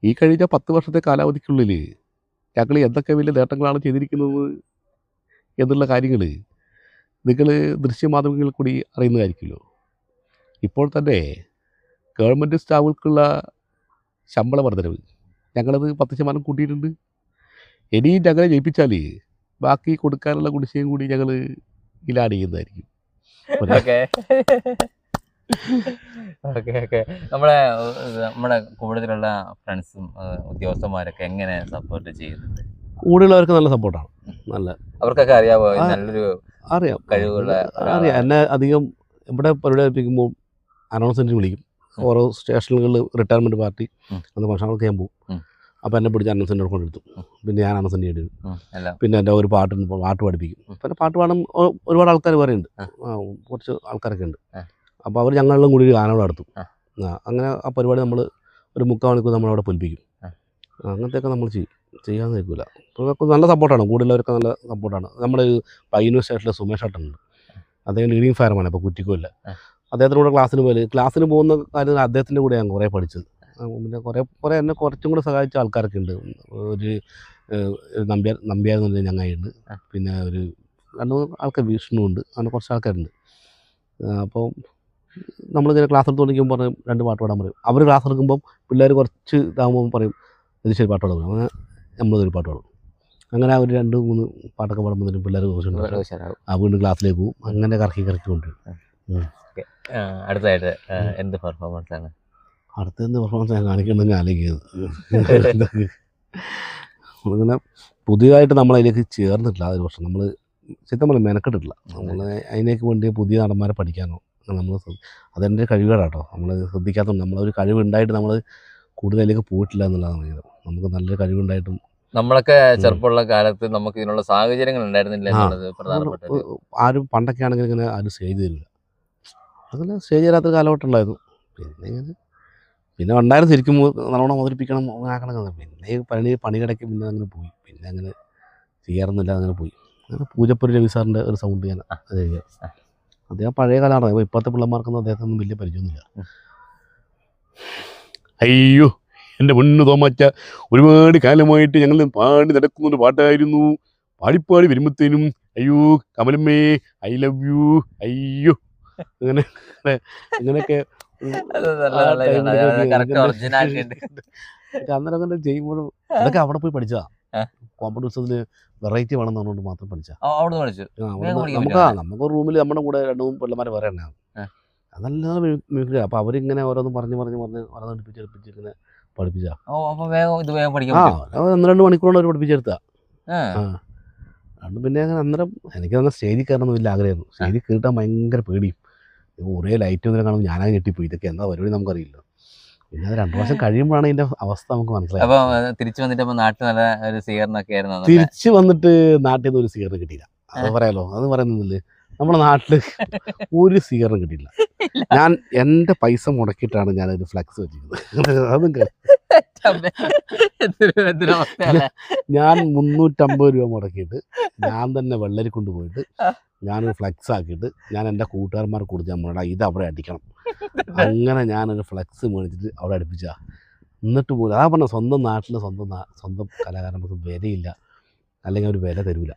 ഈ കഴിഞ്ഞ 10 വർഷത്തെ കാലാവധിക്കുള്ളിൽ ഞങ്ങൾ എന്തൊക്കെ വലിയ നേട്ടങ്ങളാണ് ചെയ്തിരിക്കുന്നത് എന്നുള്ള കാര്യങ്ങൾ നിങ്ങൾ ദൃശ്യമാധ്യമങ്ങളിൽ കൂടി അറിയുന്നതായിരിക്കുമല്ലോ. ഇപ്പോൾ തന്നെ ഗവൺമെൻറ് സ്റ്റാഫുകൾക്കുള്ള ശമ്പള വർധനവ് ഞങ്ങളത് 10% കൂട്ടിയിട്ടുണ്ട്. ഇനിയും ഞങ്ങളെ ജയിപ്പിച്ചാൽ ബാക്കി കൊടുക്കാനുള്ള കുടിശ്ശികയും കൂടി ഞങ്ങൾ ഇലാഡ് ചെയ്യുന്നതായിരിക്കും. നമ്മുടെ കൂടുതലുള്ള ഫ്രണ്ട്സും ഉദ്യോഗസ്ഥന്മാരൊക്കെ എങ്ങനെ സപ്പോർട്ട് ചെയ്യുന്നുണ്ട്? കൂടുതലുള്ളവർക്ക് നല്ല സപ്പോർട്ടാണ്. നല്ല അവർക്കൊക്കെ അറിയാമോ നല്ലൊരു അറിയാം കഴിവുള്ള അറിയാം. എന്നെ അധികം ഇവിടെ പരിപാടി ഏൽപ്പിക്കുമ്പോൾ അനൗൺസ്മെൻറ്റിന് വിളിക്കും. ഓരോ സ്റ്റേഷനുകളിൽ റിട്ടയർമെൻറ്റ് പാർട്ടി അന്ന് ഭക്ഷണങ്ങൾക്ക് ഞാൻ പോകും. അപ്പോൾ എന്നെ പിടിച്ച് അനൗൺസ്മെൻറ്റ് കൊടുത്തു. പിന്നെ ഞാൻ അനൗൺസ്മെൻറ്റ് ചെയ്യേണ്ടി വരും. പിന്നെ എൻ്റെ ഒരു പാട്ട് പഠിപ്പിക്കും. പിന്നെ പാട്ട് പാടും ഒരുപാട് ആൾക്കാർ പറയുന്നുണ്ട്, കുറച്ച് ആൾക്കാരൊക്കെ ഉണ്ട്. അപ്പോൾ അവർ ഞങ്ങളിലും കൂടി ഒരു ഗാനം നടത്തും. അങ്ങനെ ആ പരിപാടി നമ്മൾ ഒരു 3/4 മണിക്കൂർ നമ്മളവിടെ പൊലിപ്പിക്കും. അങ്ങനത്തെയൊക്കെ നമ്മൾ ചെയ്യാൻ നിൽക്കില്ല. അപ്പോൾ നല്ല സപ്പോർട്ടാണ്, കൂടുതലവർക്ക് നല്ല സപ്പോർട്ടാണ്. നമ്മുടെ പയ്യന്നൂർ സ്റ്റേഷനിലെ സുമേഷ് ഏട്ടനുണ്ട്, അദ്ദേഹം ലീഡിങ് ഫയർമാൻ. അപ്പോൾ കുറ്റിക്കോല്ല അദ്ദേഹത്തിൻ്റെ കൂടെ ക്ലാസ്സിന് പോകുന്ന കാര്യം അദ്ദേഹത്തിൻ്റെ കൂടെ ഞാൻ കുറേ പഠിച്ചത്. പിന്നെ കുറേ എന്നെ കുറച്ചും കൂടെ സഹായിച്ച ആൾക്കാരൊക്കെ ഉണ്ട്. ഒരു നമ്പ്യാരെന്ന് ഞങ്ങളുണ്ട്. പിന്നെ ഒരു 2-3 ആൾക്കാർ വിഷ്ണു ഉണ്ട്. അങ്ങനെ കുറച്ച് ആൾക്കാരുണ്ട്. അപ്പോൾ നമ്മളിങ്ങനെ ക്ലാസ് എടുത്തുകൊണ്ടിരിക്കുമ്പോൾ പറയും 2 പാട്ട് പാടാൻ പറയും. അവർ ക്ലാസ് എടുക്കുമ്പോൾ പിള്ളേർ കുറച്ച് ഇതാകുമ്പോൾ പറയും ഇത് ശരി പാട്ട് പാടാൻ പറയും. അങ്ങനെ നമ്മളൊരു പാട്ട് പാടും. അങ്ങനെ ഒരു 2-3 പാട്ടൊക്കെ പാടുമ്പോഴത്തേനും പിള്ളേർ കുറച്ചുണ്ടാവും. വീണ്ടും ക്ലാസ്സിലേക്ക് പോകും. അങ്ങനെ കറക്കി കൊണ്ടുവരും. അടുത്തായിട്ട് എന്ത് പെർഫോമൻസ് ആണ്? അടുത്ത പെർഫോമൻസ് ഞാൻ കാണിക്കണമെന്ന് ആലോചിക്കുന്നത് അങ്ങനെ പുതിയതായിട്ട് നമ്മളതിലേക്ക് ചേർന്നിട്ടില്ല. ഒരു വർഷം നമ്മൾ ശരിക്കും നമ്മൾ മെനക്കെട്ടിട്ടില്ല. നമ്മൾ അതിനേക്ക് വേണ്ടി പുതിയ നടന്മാരെ പഠിക്കാനോ നമ്മൾ അതെൻ്റെ കഴിവുകേടാട്ടോ. നമ്മൾ ശ്രദ്ധിക്കാത്തതുകൊണ്ട് നമ്മളൊരു കഴിവുണ്ടായിട്ട് നമ്മൾ കൂടുതലേക്ക് പോയിട്ടില്ല എന്നുള്ളതാണ്. നമുക്ക് നല്ലൊരു കഴിവുണ്ടായിട്ടും നമ്മളൊക്കെ ചെറുപ്പമുള്ള കാലത്ത് നമുക്ക് ഇതിനുള്ള സാഹചര്യങ്ങൾ ഉണ്ടായിരുന്നില്ല എന്നുള്ളത് പ്രധാനപ്പെട്ട ആരും പണ്ടൊക്കെ ആണെങ്കിൽ ഇങ്ങനെ ആരും സ്റ്റേജ് തരില്ല, അങ്ങനെ സ്റ്റേജ് തരാത്തൊരു കാലഘട്ടം ഉണ്ടായിരുന്നു. പിന്നെ ഉണ്ടായിരുന്നു ശരിക്കും നല്ലോണം അവതരിപ്പിക്കണം ആക്കണം. പിന്നെ പണികിടയ്ക്ക് പിന്നെ അങ്ങനെ പോയി, പിന്നെ അങ്ങനെ ചെയ്യാറൊന്നുമില്ല, അങ്ങനെ പോയി. അങ്ങനെ പൂജപ്പുര രവി സാറിൻ്റെ ഒരു സൗണ്ട് ഞാൻ അത് ചെയ്യാം. അദ്ദേഹം പഴയ കാലമാണ്, ഇപ്പോഴത്തെ പിള്ളേർക്കൊന്നും അദ്ദേഹത്തൊന്നും വലിയ പരിചയമൊന്നുമില്ല. അയ്യോ എൻ്റെ മുന്നു തോമച്ച, ഒരുപാട് കാലമായിട്ട് ഞങ്ങൾ പാടി നടക്കുന്നൊരു പാട്ടായിരുന്നു. പാടിപ്പാടി വരുമ്പോഴത്തേനും അയ്യോ കമലമ്മേ ഐ ലവ് യു, അയ്യോ അങ്ങനെ ഇങ്ങനെയൊക്കെ അന്നേരം അങ്ങനെ ചെയ്യുമ്പോഴും അതൊക്കെ അവിടെ പോയി പഠിച്ചതാ. കോമ്പൗണ്ട് ഉത്സവത്തില് വെറൈറ്റി വേണമെന്ന് പറഞ്ഞുകൊണ്ട് മാത്രം പഠിച്ച. നമുക്ക് റൂമിൽ നമ്മുടെ കൂടെ 2-3 പിള്ളമാർ വേറെ ഉണ്ടാകും, അതല്ലാതെ മ്യൂസിക്. അപ്പൊ അവരിങ്ങനെ ഓരോന്നും പറഞ്ഞ് എടുപ്പിച്ചിങ്ങനെ പഠിപ്പിച്ചാ 1-2 മണിക്കൂറോടെ അവർ പഠിപ്പിച്ചെടുത്താ. അതുകൊണ്ട് പിന്നെ അങ്ങനെ അന്നേരം എനിക്ക് തന്നെ സ്റ്റേജിൽ കയറണമെന്ന് വലിയ ആഗ്രഹമായിരുന്നു. സ്റ്റേജിൽ കയറിട്ടാൻ ഭയങ്കര പേടിയും, കുറേ ലൈറ്റ് ഒന്നും കാണുമ്പോൾ ഞാനാകെ ഞെട്ടിപ്പോയി, ഇതൊക്കെ എന്താ പരിപാടി നമുക്കറിയില്ല. പിന്നെ അത് 2 വർഷം കഴിയുമ്പോഴാണ് ഇതിന്റെ അവസ്ഥ നമുക്ക് മനസ്സിലായത്. തിരിച്ചു വന്നിട്ട് നല്ല ഒരു സ്വീകരണമൊക്കെ ആയിരുന്നു. തിരിച്ചു വന്നിട്ട് നാട്ടിൽ നിന്ന് ഒരു സ്വീകരണം കിട്ടിയില്ല, അത് പറയാലോ, അത് പറയുന്നില്ലേ. നമ്മുടെ നാട്ടില് ഒരു സ്വീകരണം കിട്ടിയില്ല. ഞാൻ എൻ്റെ പൈസ മുടക്കിയിട്ടാണ് ഞാനൊരു ഫ്ലെക്സ് വെച്ചിരുന്നത്. അതും ഞാൻ 350 രൂപ മുടക്കിയിട്ട് ഞാൻ തന്നെ വെള്ളരി കൊണ്ടുപോയിട്ട് ഞാനൊരു ഫ്ലെക്സ് ആക്കിയിട്ട് ഞാൻ എൻ്റെ കൂട്ടുകാരന്മാർക്ക് കൊടുത്ത് നമ്മളുടെ ഇത് അവിടെ അടിക്കണം, അങ്ങനെ ഞാനൊരു ഫ്ലെക്സ് മേടിച്ചിട്ട് അവിടെ അടുപ്പിച്ചാ. എന്നിട്ട് പോലും അതാ പറഞ്ഞ സ്വന്തം നാട്ടിൽ സ്വന്തം കലാകാരന്മാർക്ക് വിലയില്ല, അല്ലെങ്കിൽ അവർ വില തരൂല.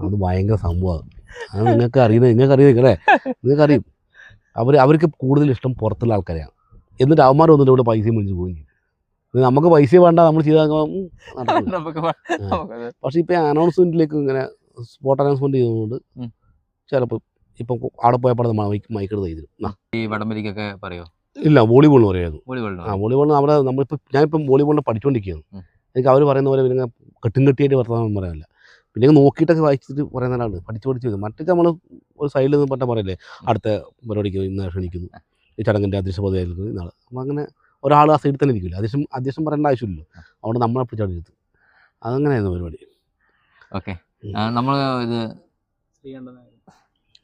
അത് ഭയങ്കര സംഭവമാണ്. അത് നിങ്ങൾക്കറിയും. അവർക്ക് കൂടുതൽ ഇഷ്ടം പുറത്തുള്ള ആൾക്കാരെയാണ്. എന്നിട്ട് അവന്മാർ വന്നിട്ട് ഇവിടെ പൈസയും മേടിച്ച് പോയി. നമുക്ക് പൈസ വേണ്ട, നമ്മൾ ചെയ്താൽ പക്ഷെ ഇപ്പം അനൗൺസ്മെൻറ്റിലേക്ക് ഇങ്ങനെ സ്പോട്ട് അനൗൺസ്മെൻറ്റ് ചെയ്തതുകൊണ്ട് ചിലപ്പോൾ ഇപ്പം അവിടെ പോയപ്പോൾ മൈക്കെടുത്ത് ചെയ്തു. ഈ വടംവലിക്കൊക്കെ പറയോ? ഇല്ല, വോളിബോളിന് പറയായിരുന്നു. വോളിബോളിന് അവിടെ നമ്മളിപ്പോൾ ഞാനിപ്പം വോളിബോളിനെ പഠിച്ചുകൊണ്ടിരിക്കുകയാണ്. എനിക്ക് അവർ പറയുന്ന പോലെ പിന്നെ കെട്ടിയായിട്ട് വർത്തമാനം പറയാനില്ല. പിന്നെ നോക്കിയിട്ടൊക്കെ വായിച്ചിട്ട് പറയുന്നതാണ് പഠിച്ച് വരും. മറ്റേ നമ്മൾ ഒരു സൈഡിൽ നിന്ന് പറഞ്ഞാൽ പറയില്ലേ, അടുത്ത പരിപാടിക്ക് ഇന്ന് ക്ഷണിക്കുന്നു, ഈ ചടങ്ങിൻ്റെ അധ്യക്ഷപദവിയായിരിക്കും ഇന്നാൾ. അപ്പം അങ്ങനെ ഒരാൾ ആ സൈഡിൽ തന്നെ ഇരിക്കില്ല, അധ്യക്ഷൻ പറയേണ്ട ആവശ്യമില്ലല്ലോ, അവിടെ നമ്മളെ പിടിച്ചെടുത്തു. അതങ്ങനെയായിരുന്നു പരിപാടി. ഓക്കെ, നമ്മൾ ഇത്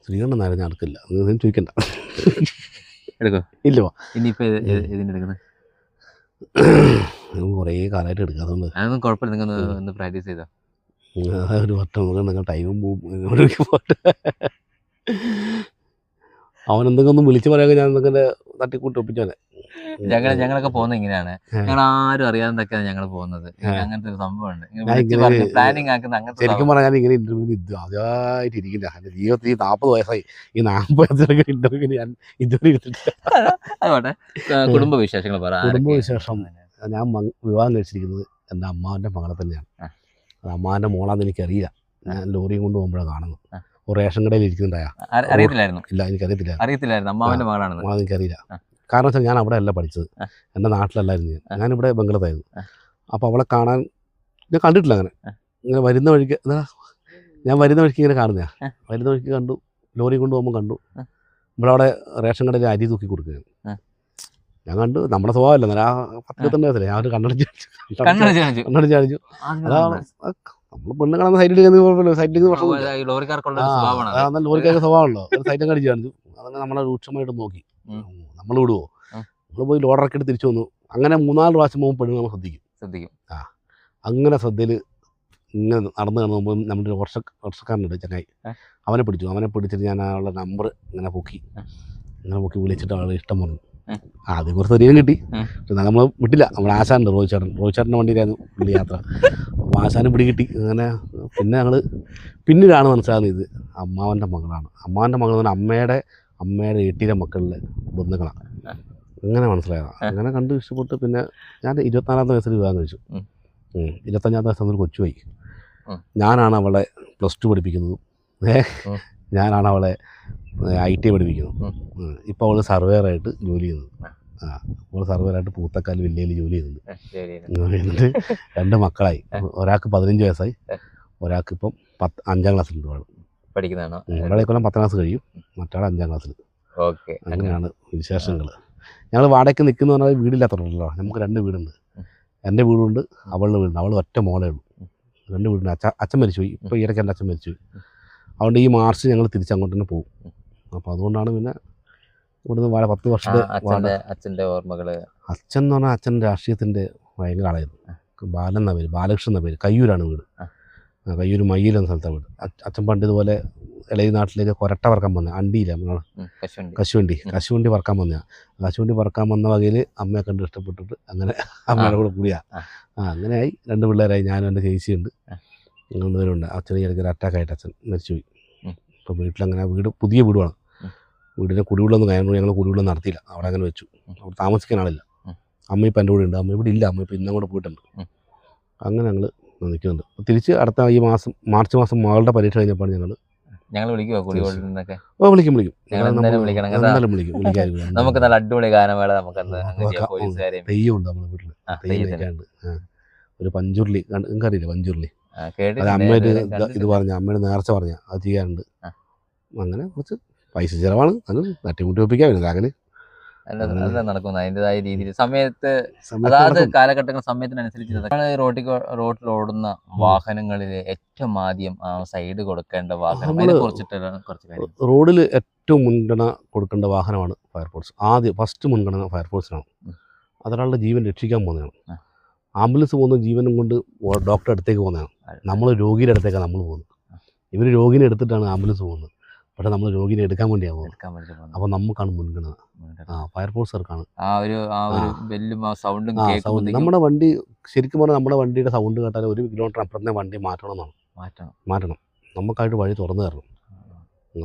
ശ്രീകണ്ഠൻ നായർ ഞാൻ എടുക്കില്ല, ചോദിക്കണ്ട. ഇല്ല, ഇനിയിപ്പോൾ ഇതിൻ്റെ എടുക്കുന്നത് കുറേ കാലമായിട്ട് എടുക്കാത്തതുകൊണ്ട് അതൊന്നും കുഴപ്പമില്ല. നിങ്ങൾ ഒന്ന് പ്രാക്ടീസ് ചെയ്തോ, ഒരു വട്ടം നിങ്ങൾ ടൈമും പോവും. അവൻ എന്തെങ്കിലും ഒന്ന് വിളിച്ച് പറയാൻ ഞാൻ എന്തെങ്കിലും തട്ടിക്കൂട്ടി ഒപ്പിച്ചോനെ. ഞങ്ങളൊക്കെ പോകുന്നത് ഇങ്ങനെയാണ്, ഞങ്ങൾ ആരും അറിയാതൊക്കെയാണ് ഞങ്ങൾ പോകുന്നത്. അങ്ങനത്തെ ഒരു സംഭവമുണ്ട്, പ്ലാനിങ് ആക്കുന്ന അങ്ങനത്തെ. ശരിക്കും പറഞ്ഞാൽ ഇങ്ങനെ ഇന്റർവ്യൂ ആദ്യമായിട്ട് ഇരിക്കില്ല. എൻ്റെ ജീവിതത്തിൽ 40 വയസ്സായി, ഈ 40 വയസ്സിലൊക്കെ ഇന്റർവ്യൂ ഞാൻ ഇതുവരെ ഇരുത്തിട്ടില്ല. അതുപോലെ കുടുംബവിശേഷങ്ങൾ പറ. കുടുംബവിശേഷം, ഞാൻ വിവാഹം കഴിച്ചിരിക്കുന്നത് എൻ്റെ അമ്മാവൻ്റെ മകളെ തന്നെയാണ്. അത് അമ്മാവൻ്റെ മോളാന്ന് എനിക്കറിയില്ല, ഞാൻ ലോറിയും കൊണ്ട് പോകുമ്പോഴാണ് കാണുന്നത്. ഒരു റേഷൻ കടയിൽ ഇരിക്കുന്നുണ്ടായാ അറിയത്തില്ലായിരുന്നു? ഇല്ല, എനിക്കറിയത്തില്ലായിരുന്നു അമ്മാവൻ്റെ മകളാണെന്ന്. എനിക്കറിയില്ല. കാരണം വെച്ചാൽ ഞാൻ അവിടെ അല്ല പഠിച്ചത്, എൻ്റെ നാട്ടിലല്ലായിരുന്നു ഞാനിവിടെ ബംഗളൂരായിരുന്നു. അപ്പോൾ അവളെ കാണാൻ ഞാൻ കണ്ടിട്ടില്ല. ഇങ്ങനെ വരുന്ന വഴിക്ക് ഇങ്ങനെ കാണുന്നതാണ്. വരുന്ന വഴിക്ക് കണ്ടു, ലോറി കൊണ്ട് പോകുമ്പോൾ കണ്ടു. ഇവിടെ റേഷൻ കടയിൽ അരി തൂക്കി കൊടുക്കുകയാണ്. ഞാൻ കണ്ടു, നമ്മുടെ സ്വഭാവമല്ല, ആ 10-22 വയസ്സിലെ ഞാൻ ഒരു കണ്ണടിച്ച് കാണിച്ചു. അതാണ് നമ്മൾ പെണ്ണുങ്ങളെന്ന സൈഡിലേക്ക് ലോറിക്കാർക്ക് സ്വഭാവമുണ്ടല്ലോ, ഒരു സൈഡിൽ കടിച്ച് കാണിച്ചു. അതങ്ങനെ നമ്മളെ രൂക്ഷമായിട്ട് നോക്കി. നമ്മൾ വിടുവോ? നമ്മൾ പോയി ലോഡറൊക്കെ എടുത്ത് തിരിച്ചു വന്നു. അങ്ങനെ 3-4 പ്രാവശ്യം പോകുമ്പോൾ പെണ്ണുങ്ങൾ നമ്മൾ ശ്രദ്ധിക്കും. അങ്ങനെ ശ്രദ്ധയിൽ ഇങ്ങനെ നടന്നു പോകുമ്പോൾ നമ്മുടെ വർഷക്കാരനുണ്ട് ചങ്ങായി, അവനെ പിടിച്ചിട്ട് ഞാൻ അവളുടെ നമ്പർ ഇങ്ങനെ പൊക്കി വിളിച്ചിട്ട് അവളെ ഇഷ്ടം പറഞ്ഞു. ആദ്യം കുറച്ച് തെറിയും കിട്ടി, എന്നാൽ നമ്മൾ വിട്ടില്ല. നമ്മുടെ ആശാനുണ്ട്, റോഹിത് വണ്ടിയിലായിരുന്നു പുള്ളി യാത്ര. അപ്പോൾ ആശാനും പിടികിട്ടി. അങ്ങനെ പിന്നെ ഞങ്ങൾ പിന്നീടാണ് മനസ്സിലാകുന്നത് ഇത് അമ്മാവൻ്റെ മകളാണ്. അമ്മാവൻ്റെ മകൾ എന്ന് പറഞ്ഞാൽ അമ്മയുടെ 8 മക്കളിലെ ബന്ധുക്കളാണ്. അങ്ങനെ മനസ്സിലായതാണ്. അങ്ങനെ കണ്ട് ഇഷ്ടപ്പെട്ട് പിന്നെ ഞാൻ 24-ാമത്തെ വയസ്സിൽ വിവാഹം കഴിച്ചു. 25-ാമത്തെ വയസ്സിൽ ഒരു കൊച്ചുപോയി. ഞാനാണ് അവളെ +2 പഠിപ്പിക്കുന്നതും, ഞാനാണ് അവളെ IT പഠിപ്പിക്കുന്നത്. ഇപ്പോൾ അവൾ സർവേയറായിട്ട് ജോലി ചെയ്യുന്നത്. അവൾ സർവേയറായിട്ട് പൂത്തക്കാൽ വില്ലയിൽ ജോലി ചെയ്യുന്നുണ്ട്. 2 മക്കളായി. ഒരാൾക്ക് 15 വയസ്സായി, ഒരാൾക്ക് ഇപ്പം 5-ാം ക്ലാസ്സിലുണ്ട്. പഠിക്കുന്നതാണോ? ഒരാളെ കൊല്ലം 10ാം ക്ലാസ് കഴിയും, മറ്റാൾ 5-ാം ക്ലാസ്സിൽ. ഓക്കെ, അങ്ങനെയാണ് വിശേഷങ്ങൾ. ഞങ്ങൾ വാടകയ്ക്ക് നിൽക്കുന്ന പറഞ്ഞാൽ വീടില്ലാത്തല്ലോ, നമുക്ക് 2 വീടുണ്ട്. എൻ്റെ വീടുണ്ട്, അവളുടെ വീടുണ്ട്. അവൾ ഒറ്റ മോളേ ഉള്ളൂ. 2 വീടുണ്ട്. അച്ഛൻ മരിച്ചുപോയി. ഇപ്പോൾ ഈയിടയ്ക്ക് എൻ്റെ അച്ഛൻ മരിച്ചുപോയി. അതുകൊണ്ട് ഈ മാർച്ച് ഞങ്ങൾ തിരിച്ചങ്ങോട്ട് തന്നെ പോകും. അപ്പോൾ അതുകൊണ്ടാണ് പിന്നെ ഇവിടുന്ന് 10 വർഷത്തെ അച്ഛൻ്റെ ഓർമ്മകൾ. അച്ഛൻ എന്ന് പറഞ്ഞാൽ അച്ഛൻ രാഷ്ട്രീയത്തിൻ്റെ ഭയങ്കര ആളായിരുന്നു. ബാലൻ എന്ന പേര്, ബാലകൃഷ്ണൻ എന്ന പേര്. കയ്യൂരാണ് വീട്. കയ്യൂർ മയ്യിൽ എന്ന സ്ഥലത്താണ് വീട്. അച്ഛൻ പണ്ട് ഇതുപോലെ ഇളയ നാട്ടിലേക്ക് കൊരട്ട പറക്കാൻ വന്നത്, അണ്ടിയില്ല കശുവണ്ടി പറക്കാൻ വന്നതാണ്. കശുവണ്ടി പറക്കാൻ വന്ന വകയിൽ അമ്മയെ കണ്ട് ഇഷ്ടപ്പെട്ടിട്ട് അങ്ങനെ അമ്മയുടെ കൂടെ കൂടിയാ. അങ്ങനെയായി 2 പിള്ളേരായി. ഞാനും എൻ്റെ ചേച്ചിയുണ്ട്, 2 പേരുണ്ട്. അച്ഛൻ ഈ ഇടയ്ക്ക് ഒരു അറ്റാക്കായിട്ട് അച്ഛൻ മരിച്ചുപോയി. ഇപ്പോൾ വീട്ടിലങ്ങനെ പുതിയ വീടുമാണ്. വീടിനെ കുടിവെള്ളമൊന്നും കഴിഞ്ഞു, ഞങ്ങൾ കുടിവെള്ളം നടത്തിയില്ല, അവിടെ അങ്ങനെ വെച്ചു. അവിടെ താമസിക്കാൻ ആളില്ല. അമ്മ ഇപ്പം എൻ്റെ കൂടെ ഉണ്ട്. അമ്മ ഇവിടെ ഇല്ല, അമ്മ ഇപ്പം ഇന്നങ്ങോട്ട് പോയിട്ടുണ്ട്. അങ്ങനെ ഞങ്ങൾ നിൽക്കുന്നുണ്ട്. തിരിച്ച് അടുത്ത ഈ മാസം മാർച്ച് മാസം മകളുടെ പരീക്ഷ കഴിഞ്ഞപ്പോൾ ഞങ്ങൾ വിളിക്കുമോ കുടിവെള്ളത്തിനൊക്കെ? വിളിക്കും. എന്തായാലും വിളിക്കും. നമുക്ക് നല്ല അടിപൊളി ഗാനമേള നമുക്ക് തെയ്യമുണ്ട് നമ്മുടെ വീട്ടിൽ. തെയ്യം ഒരു പഞ്ചുരുളി നിങ്ങൾക്കറിയില്ല? പഞ്ചുരുളി അത് അമ്മയുടെ ഇത് പറഞ്ഞ അമ്മയുടെ നേർച്ച പറഞ്ഞ അത് ചെയ്യാറുണ്ട്. അങ്ങനെ കുറച്ച് പൈസ ചിലവാണ്. അത് തട്ടിമുട്ടി ഒപ്പിക്കാൻ അങ്ങനെ നടക്കുന്നു അതിൻ്റെതായ രീതിയിൽ സമയത്ത്, അതായത് കാലഘട്ടങ്ങൾ സമയത്തിനനുസരിച്ച് റോട്ടിൽ ഓടുന്ന വാഹനങ്ങളിൽ ഏറ്റവും ആദ്യം സൈഡ് കൊടുക്കേണ്ട വാഹനം, റോഡിൽ ഏറ്റവും മുൻഗണന കൊടുക്കേണ്ട വാഹനമാണ് ഫയർഫോഴ്സ്. ഫസ്റ്റ് മുൻഗണന ഫയർഫോഴ്സിനാണ്. അതൊരാളുടെ ജീവൻ രക്ഷിക്കാൻ പോകുന്നതാണ്. ആംബുലൻസ് പോകുന്ന ജീവനും കൊണ്ട് ഡോക്ടറെ അടുത്തേക്ക് പോകുന്നതാണ്. നമ്മൾ രോഗിയുടെ അടുത്തേക്കാണ് നമ്മൾ പോകുന്നത്. ഇവർ രോഗിനെ എടുത്തിട്ടാണ് ആംബുലൻസ് പോകുന്നത്. പക്ഷേ നമ്മൾ രോഗിനെ എടുക്കാൻ വേണ്ടിയാണ് പോകുന്നത്. അപ്പോൾ നമുക്കാണ് മുൻഗണന. ഫയർഫോഴ്സുകാർക്കാണ്. നമ്മുടെ വണ്ടി ശരിക്കും പറഞ്ഞാൽ നമ്മുടെ വണ്ടിയുടെ സൗണ്ട് കേട്ടാൽ 1 കിലോമീറ്റർ അപ്പുറത്തെ വണ്ടി മാറ്റണം. നമുക്കായിട്ട് വഴി തുറന്നു തരണം.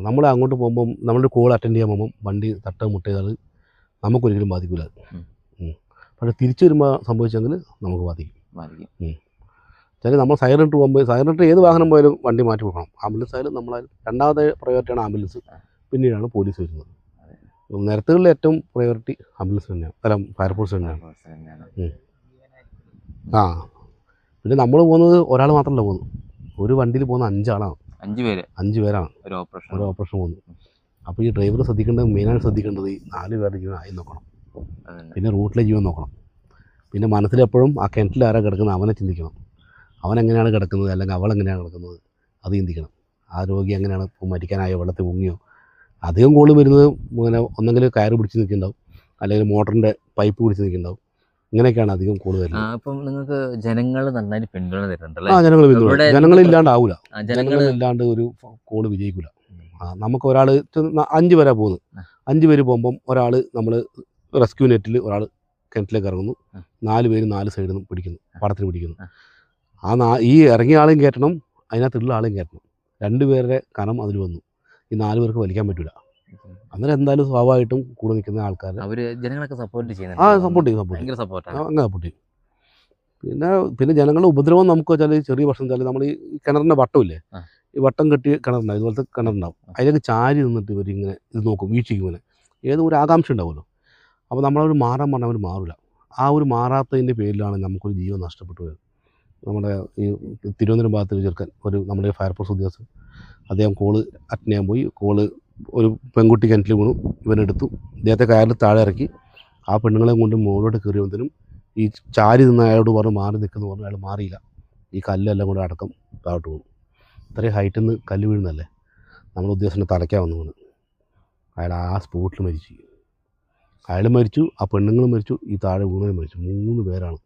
നമ്മൾ അങ്ങോട്ട് പോകുമ്പം നമ്മളൊരു കോൾ അറ്റൻഡ് ചെയ്യാൻ പോകുമ്പം വണ്ടി മുട്ട ചെയ്താൽ നമുക്കൊരിക്കലും ബാധിക്കില്ല. പക്ഷേ തിരിച്ചു വരുമ്പോൾ സംഭവിച്ചെങ്കിൽ നമുക്ക് ബാധിക്കും. ചില നമ്മൾ സൈലൻറ്റ് പോകുമ്പോൾ സൈലൻറ്റ് ഏത് വാഹനം പോയാലും വണ്ടി മാറ്റി കൊടുക്കണം. ആംബുലൻസ് ആയാലും നമ്മളായാലും രണ്ടാമത്തെ പ്രയോറിറ്റിയാണ് ആംബുലൻസ്, പിന്നീടാണ് പോലീസ് വരുന്നത്. നിരത്തുകളിൽ ഏറ്റവും പ്രയോറിറ്റി ആംബുലൻസ് തന്നെയാണ്, ഫയർഫോഴ്സ് തന്നെയാണ്. പിന്നെ നമ്മൾ പോകുന്നത് ഒരാൾ മാത്രമല്ല പോകുന്നത്. ഒരു വണ്ടിയിൽ പോകുന്ന 5 ആളാണ്, 5 പേരാണ് ഒരു ഓപ്പറേഷൻ പോകുന്നത്. അപ്പോൾ ഈ ഡ്രൈവർ ശ്രദ്ധിക്കേണ്ടത്, മെയിനായിട്ട് ശ്രദ്ധിക്കേണ്ടത് ഈ 4 പേരുടെ ജീവൻ ആയി നോക്കണം. പിന്നെ റൂട്ടിലെ ജീവൻ നോക്കണം. പിന്നെ മനസ്സിലെപ്പോഴും ആ കിണറ്റിൽ ആരാ കിടക്കുന്നത് അവനെ ചിന്തിക്കണം. അവനെങ്ങനെയാണ് കിടക്കുന്നത്, അല്ലെങ്കിൽ അവളെങ്ങനെയാണ് കിടക്കുന്നത്, അത് ചിന്തിക്കണം. ആ രോഗി എങ്ങനെയാണ് മരിക്കാനായോ, വെള്ളത്തിൽ മുങ്ങിയോ. അധികം കോള് വരുന്നത് ഇങ്ങനെ ഒന്നെങ്കിൽ കയറ് പിടിച്ച് നിൽക്കുന്നുണ്ടാവും, അല്ലെങ്കിൽ മോട്ടറിൻ്റെ പൈപ്പ് പിടിച്ച് നിൽക്കുന്നുണ്ടാവും. ഇങ്ങനെയൊക്കെയാണ് അധികം കോള് വരുന്നത്. അപ്പം നിങ്ങൾക്ക് ജനങ്ങൾ നന്നായിട്ട് പിന്തുണ തരുന്നുണ്ടല്ലേ? ജനങ്ങളില്ലാണ്ടാവില്ല. ജനങ്ങളില്ലാണ്ട് ഒരു കോള് വിജയിക്കില്ല. നമുക്ക് ഒരാൾ 5 പേരാണ് പോകുന്നത്. 5 പേര് പോകുമ്പം ഒരാൾ നമ്മൾ റെസ്ക്യൂ നെറ്റിൽ ഒരാൾ കിണറ്റിലേക്ക് ഇറങ്ങുന്നു, 4 പേര് 4 സൈഡിൽ നിന്ന് പിടിക്കുന്നു, പടത്തിന് പിടിക്കുന്നു. ഈ ഇറങ്ങിയ ആളെയും കയറ്റണം, അതിനകത്തുള്ള ആളെയും കയറ്റണം. 2 പേരുടെ കനം അതിൽ വന്നു. ഈ 4 പേർക്ക് വലിക്കാൻ പറ്റില്ല. അങ്ങനെ എന്തായാലും സ്വാഭാവികമായിട്ടും കൂടെ നിൽക്കുന്ന ആൾക്കാർ ജനങ്ങളൊക്കെ സപ്പോർട്ട് ചെയ്യും. അങ്ങനെ സപ്പോർട്ട് ചെയ്യും. പിന്നെ ജനങ്ങളുടെ ഉപദ്രവം നമുക്ക് വെച്ചാൽ ചെറിയ പ്രശ്നം വെച്ചാൽ നമ്മൾ ഈ കിണറിൻ്റെ വട്ടമില്ലേ, ഈ വട്ടം കെട്ടി കിണറുണ്ടാവും, ഇതുപോലത്തെ കിണറുണ്ടാവും. അതിലേക്ക് ചാരി നിന്നിട്ട് ഇവരിങ്ങനെ ഇത് നോക്കും, വീക്ഷിക്കും. ഇങ്ങനെ ഏതോ ഒരു ആകാംക്ഷ ഉണ്ടാവുമല്ലോ. അപ്പോൾ നമ്മളവർ മാറാൻ പറഞ്ഞാൽ അവർ മാറില്ല. ആ ഒരു മാറാത്തതിൻ്റെ പേരിലാണ് നമുക്കൊരു ജീവൻ നഷ്ടപ്പെട്ടു പോയത്. നമ്മുടെ ഈ തിരുവനന്തപുരം ഭാഗത്ത് ചെറുക്കൻ നമ്മുടെ ഫയർഫോഴ്സ് ഉദ്യോഗസ്ഥൻ, അദ്ദേഹം കോള് അറ്റൻഡ് ചെയ്യാൻ പോയി. ഒരു പെൺകുട്ടി കിണറ്റിൽ വീണു, ഇവനെടുത്തു, അദ്ദേഹത്തെ കയറിൽ താഴെ ഇറക്കി. ആ പെണ്ണുങ്ങളെ കൊണ്ട് മുകളിലോട്ട് കയറിയതിനും ഈ ചാരി നിന്ന് അയാളോട് പറഞ്ഞ് മാറി നിൽക്കുന്നു പറഞ്ഞു. അയാൾ മാറിയില്ല. ഈ കല്ലെല്ലാം കൂടെ അടക്കം താഴോട്ട് വീണു. ഇത്രയും ഹൈറ്റിൽ നിന്ന് കല്ല് വീഴുന്നല്ലേ, നമ്മുടെ ഉദ്യോഗസ്ഥൻ്റെ തലയ്ക്കാൻ വന്നു വീണ്. അയാൾ ആ സ്പോട്ടിൽ മരിച്ചു. അയാൾ മരിച്ചു, ആ പെണ്ണുങ്ങൾ മരിച്ചു, ഈ താഴെ വീണവൻ മരിച്ചു. 3 പേരാണ്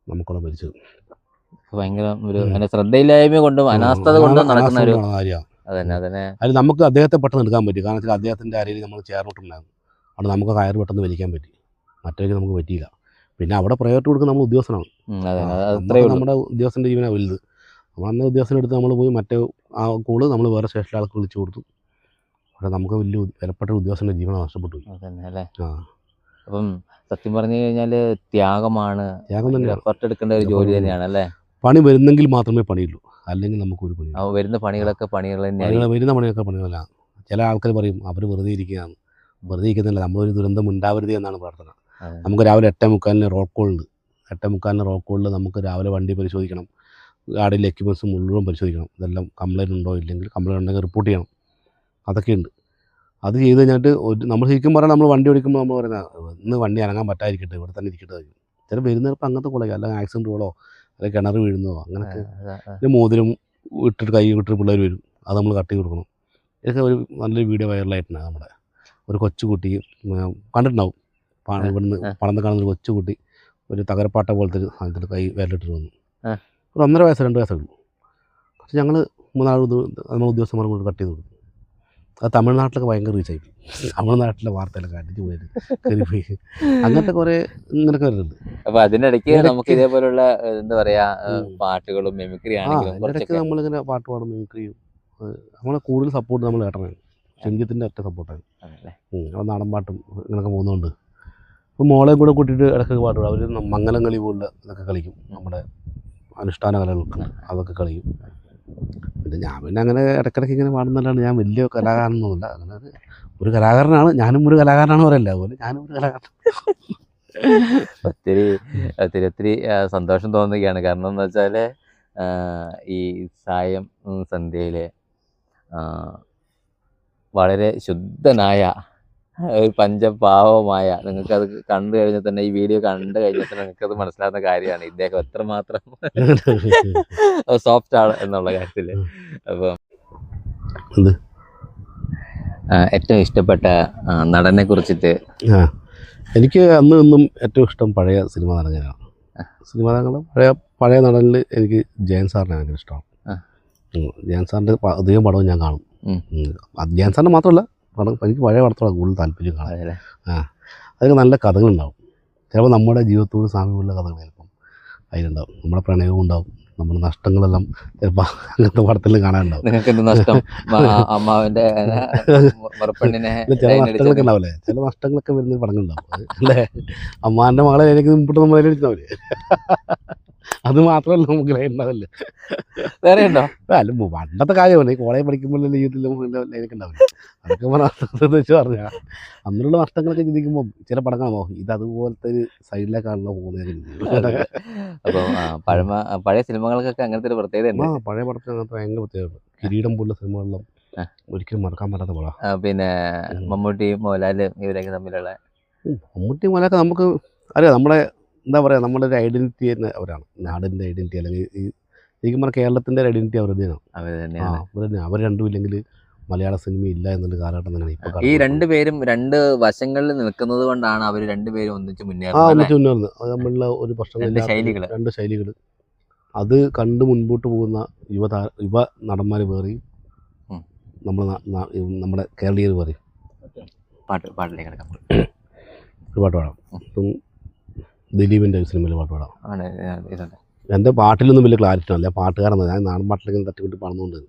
നമുക്കുള്ള മരിച്ചത്. ഭയങ്കര ഒരു ശ്രദ്ധയില്ലായ്മ കൊണ്ടും അനാസ്ഥത കൊണ്ടും നടക്കുന്ന ഒരു കാര്യമാണ്. അതിൽ നമുക്ക് അദ്ദേഹത്തെ പെട്ടെന്ന് എടുക്കാൻ പറ്റി. കാരണം വെച്ചാൽ അദ്ദേഹത്തിൻ്റെ അരയിൽ നമ്മൾ ചേർന്നിട്ടുണ്ടായിരുന്നു. അവിടെ നമുക്ക് കയറ് പെട്ടെന്ന് വലിക്കാൻ പറ്റി, മറ്റേക്ക് നമുക്ക് പറ്റിയില്ല. പിന്നെ അവിടെ പ്രയോറിറ്റി കൊടുക്കുന്ന നമ്മൾ ഉദ്യോഗസ്ഥനാണ്. നമ്മുടെ ഉദ്യോഗസ്ഥൻ്റെ ജീവനാണ് വലുത്. നമ്മൾ അന്ന് ഉദ്യോഗസ്ഥനെടുത്ത് നമ്മൾ പോയി മറ്റേ ആ കോള് നമ്മൾ വേറെ സ്റ്റേഷനിലെ ആൾക്ക് വിളിച്ചു കൊടുത്തു. പക്ഷേ നമുക്ക് വലിയ വിലപ്പെട്ട ഉദ്യോഗസ്ഥൻ്റെ ജീവനാണ് നഷ്ടപ്പെട്ടു. അതന്നെ. അപ്പം സത്യം പറഞ്ഞു കഴിഞ്ഞാൽ ത്യാഗം തന്നെ, എഫർട്ട് എടുക്കേണ്ട ഒരു ജോലി തന്നെയാണ് അല്ലേ? പണി വരുന്നെങ്കിൽ മാത്രമേ പണിയുള്ളൂ, അല്ലെങ്കിൽ നമുക്കൊരു പണി. വരുന്ന പണികളൊക്കെ വരുന്ന പണികളൊക്കെ പണികളല്ല. ചില ആൾക്കാർ പറയും അവർ വെറുതെ ഇരിക്കുകയാണ്. വെറുതെ ഇരിക്കുന്നില്ല, നമ്മളൊരു ദുരന്തം ഉണ്ടാവരുത് എന്നാണ് പ്രാർത്ഥന. നമുക്ക് രാവിലെ 8:45 റോഡ് കോളുണ്ട്. 8:45 റോഡ് കോളിൽ നമുക്ക് രാവിലെ വണ്ടി പരിശോധിക്കണം, ഗാഡിയിലെ എക്യുപ്മെൻറ്റ്സ് മുഴുവൻ പരിശോധിക്കണം. ഇതെല്ലാം കംപ്ലൈൻറ്റ് ഉണ്ടോ, ഇല്ലെങ്കിൽ കംപ്ലൈൻറ്റ് ഉണ്ടെങ്കിൽ റിപ്പോർട്ട് ചെയ്യണം. അതൊക്കെയുണ്ട്. അത് ചെയ്ത് കഴിഞ്ഞിട്ട് നമ്മൾ ശരിക്കും പറഞ്ഞാൽ നമ്മൾ വണ്ടി ഓടിക്കുമ്പോൾ നമ്മൾ പറയുന്നത് ഇന്ന് വണ്ടി ഇറങ്ങാൻ പറ്റാതിരിക്കട്ടെ, ഇവിടെ തന്നെ ഇരിക്കട്ടെ. ചില വരുന്നപ്പോൾ അങ്ങനത്തെ കൊള്ളാം, അല്ലെങ്കിൽ ആക്സിഡൻറ്റുകളോ അല്ലെങ്കിൽ കിണർ വീഴുന്നതോ അങ്ങനെയൊക്കെ. പിന്നെ മോതിരം ഇട്ടിട്ട് കൈ വിട്ടിട്ട് പിള്ളേർ വരും, അത് നമ്മൾ കട്ട് ചെയ്ത് കൊടുക്കണം. ഇതൊക്കെ ഒരു നല്ലൊരു വീഡിയോ വൈറലായിട്ടുണ്ട്. നമ്മുടെ ഒരു കൊച്ചുകുട്ടി കണ്ടിട്ടുണ്ടാവും, ഇവിടുന്ന് പണന്ന് കാണുന്ന ഒരു കൊച്ചുകുട്ടി ഒരു തകരപ്പാട്ട പോലത്തെ ഒരു സാധനത്തിൽ കൈ വിരലിട്ടിട്ട് വന്നു. ഒരു 1.5 വയസ്സ് 2 വയസ്സേ ഉള്ളൂ. പക്ഷെ ഞങ്ങൾ 3 നമ്മൾ ഉദ്യോഗസ്ഥന്മാർ കൊണ്ട് കട്ട് ചെയ്ത് കൊടുക്കും. അത് തമിഴ്നാട്ടിലൊക്കെ ഭയങ്കര റീച്ചായി. തമിഴ്നാട്ടിലെ വാർത്തയിലൊക്കെ അടിച്ചു പോയിട്ട് കയറിപ്പോയി. അങ്ങനത്തെ കുറേ ഇങ്ങനെയൊക്കെ വരുന്നുണ്ട്. അപ്പൊ അതിനിടയ്ക്ക് നമുക്ക് ഇതേപോലുള്ള എന്താ പറയാ പാട്ടുകളും മെമിക്രി ആണെങ്കിലും ഇടയ്ക്ക് നമ്മളിങ്ങനെ പാട്ട് പാടും, മിമിക്രി ചെയ്യും. നമ്മളെ കൂടുതൽ സപ്പോർട്ട് നമ്മൾ ഏട്ടനാണ്, ഷെഞ്ചിത്തിൻ്റെ ഒറ്റ സപ്പോർട്ടാണ്. അപ്പോൾ നാടൻ പാട്ടും ഇങ്ങനെയൊക്കെ പോകുന്നതുകൊണ്ട് ഇപ്പോൾ മോളെ കൂടെ കൂട്ടിയിട്ട് ഇടയ്ക്കൊക്കെ പാട്ട് പാടും. അവർ മംഗലം കളി പോലെ ഇതൊക്കെ കളിക്കും, നമ്മുടെ അനുഷ്ഠാന കലകൾക്ക് അതൊക്കെ കളിക്കും. പിന്നെ ഞാൻ പിന്നെ അങ്ങനെ ഇടയ്ക്കിടയ്ക്ക് ഇങ്ങനെ പാടുന്നതല്ലാണ്ട് ഞാൻ വലിയ കലാകാരനൊന്നുമില്ല. അങ്ങനെ ഒരു കലാകാരനാണ്, ഞാനും ഒരു കലാകാരനാണ് പറയല്ല, അതുപോലെ ഞാനും ഒരു കലാകാരൻ. ഒത്തിരി ഒത്തിരി ഒത്തിരി സന്തോഷം തോന്നുകയാണ്. കാരണം എന്ന് വെച്ചാൽ ഈ സായം സന്ധ്യയിലെ വളരെ ശുദ്ധനായ ഒരു പഞ്ചപാവമായ, നിങ്ങൾക്കത് കണ്ടു കഴിഞ്ഞാൽ തന്നെ, ഈ വീഡിയോ കണ്ടു കഴിഞ്ഞാൽ തന്നെ നിങ്ങൾക്കത് മനസ്സിലാവുന്ന കാര്യമാണ് ഇദ്ദേഹം എത്രമാത്രം സോഫ്റ്റ് ആണ് എന്നുള്ള കാര്യത്തിൽ. അപ്പം ഏറ്റവും ഇഷ്ടപ്പെട്ട നടനെ കുറിച്ചിട്ട് എനിക്ക് അന്ന് ഇന്നും ഏറ്റവും ഇഷ്ടം പഴയ സിനിമ നടനാണ്. സിനിമ നടങ്ങൾ പഴയ നടനിൽ എനിക്ക് ജയൻ സാറിനെ ഭയങ്കര ഇഷ്ടമാണ്. ജയൻ സാറിൻ്റെ അധികം പടവും ഞാൻ കാണും. ജയൻ സാറിൻ്റെ മാത്രമല്ല, എനിക്ക് പഴയ പടത്തോടെ കൂടുതൽ താല്പര്യം കാണാൻ. അതിന് നല്ല കഥകളുണ്ടാവും. ചിലപ്പോൾ നമ്മുടെ ജീവിതത്തോട് സാമ്യമുള്ള കഥകൾ ചിലപ്പം അതിലുണ്ടാവും. നമ്മുടെ പ്രണയവും ഉണ്ടാവും, നമ്മുടെ നഷ്ടങ്ങളെല്ലാം ചിലപ്പോൾ അങ്ങനത്തെ പടത്തിൽ കാണാനുണ്ടാവും. ചില നഷ്ടങ്ങളൊക്കെ ഉണ്ടാവില്ലേ, ചില നഷ്ടങ്ങളൊക്കെ വരുന്ന പടങ്ങളുണ്ടാവും അല്ലേ. അമ്മാൻ്റെ മകളെ എനിക്ക് മുമ്പിട്ട് നമ്മൾ അതിലിരുന്നവര്, അത് മാത്രമല്ല നമുക്ക് ഉണ്ടാവില്ല. വേറെ ഉണ്ടോ? അല്ല പണ്ടത്തെ കാര്യമാണ്, ഈ കോളേജ് പഠിക്കുമ്പോൾ ജീവിതത്തിൽ ലൈനൊക്കെ ഉണ്ടാവില്ല. അതൊക്കെ വെച്ച് പറഞ്ഞാൽ അന്നുള്ള നഷ്ടങ്ങളൊക്കെ ചിന്തിക്കുമ്പോൾ ചില പടങ്ങളാണോ ഇത് അതുപോലത്തെ ഒരു സൈഡിലേക്കാണല്ലോ പോകുന്നത്. അപ്പം പഴയ സിനിമകൾക്കൊക്കെ അങ്ങനത്തെ ഒരു പ്രത്യേകത. പഴയ പടത്തിൽ അങ്ങനത്തെ ഭയങ്കര പ്രത്യേകത. കിരീടം പോലുള്ള സിനിമകളിലും ഒരിക്കലും മറക്കാൻ പറ്റാത്ത പടം. പിന്നെ മമ്മൂട്ടി മോഹൻലാൽ ഇവരൊക്കെ തമ്മിലുള്ള മമ്മൂട്ടി മോഹൻലാലൊക്കെ നമുക്ക് അറിയാം, നമ്മുടെ എന്താ പറയുക, നമ്മുടെ ഒരു ഐഡൻറ്റിറ്റി തന്നെ അവരാണ്, നാടിൻ്റെ ഐഡൻറ്റിറ്റി. അല്ലെങ്കിൽ ഈ ശരിക്കും പറഞ്ഞാൽ കേരളത്തിൻ്റെ ഒരു ഐഡൻറ്റിറ്റി അവർ തന്നെയാണ്. അവർ രണ്ടും ഇല്ലെങ്കിൽ മലയാള സിനിമ ഇല്ല എന്നുള്ള കാലഘട്ടം തന്നെയാണ് ഇപ്പോൾ. ഈ രണ്ടുപേരും രണ്ട് വശങ്ങളിൽ നിൽക്കുന്നത് കൊണ്ടാണ് അവർ രണ്ടുപേരും ഒന്നിച്ച് മുന്നേറുന്നത്. അത് നമ്മളുടെ ഒരു പ്രശ്നം, രണ്ട് ശൈലികൾ അത് കണ്ട് മുൻപോട്ട് പോകുന്ന യുവ നടന്മാർ വേറെയും നമ്മുടെ കേരളീയർ വേറെയും. പാട്ടിലേക്ക് കിടക്കാം, ഒരു പാട്ട് പാടാം. ഇപ്പം ദിലീപിൻ്റെ സിനിമയിൽ പാട്ട് പാടാം. എൻ്റെ പാട്ടിലൊന്നും വലിയ ക്ലാരിറ്റി അല്ല, പാട്ടുകാരെന്ന് ഞാൻ നാടൻ പാട്ടിലേക്ക് തട്ടിക്കൂട്ടി പാടുന്നുണ്ട്,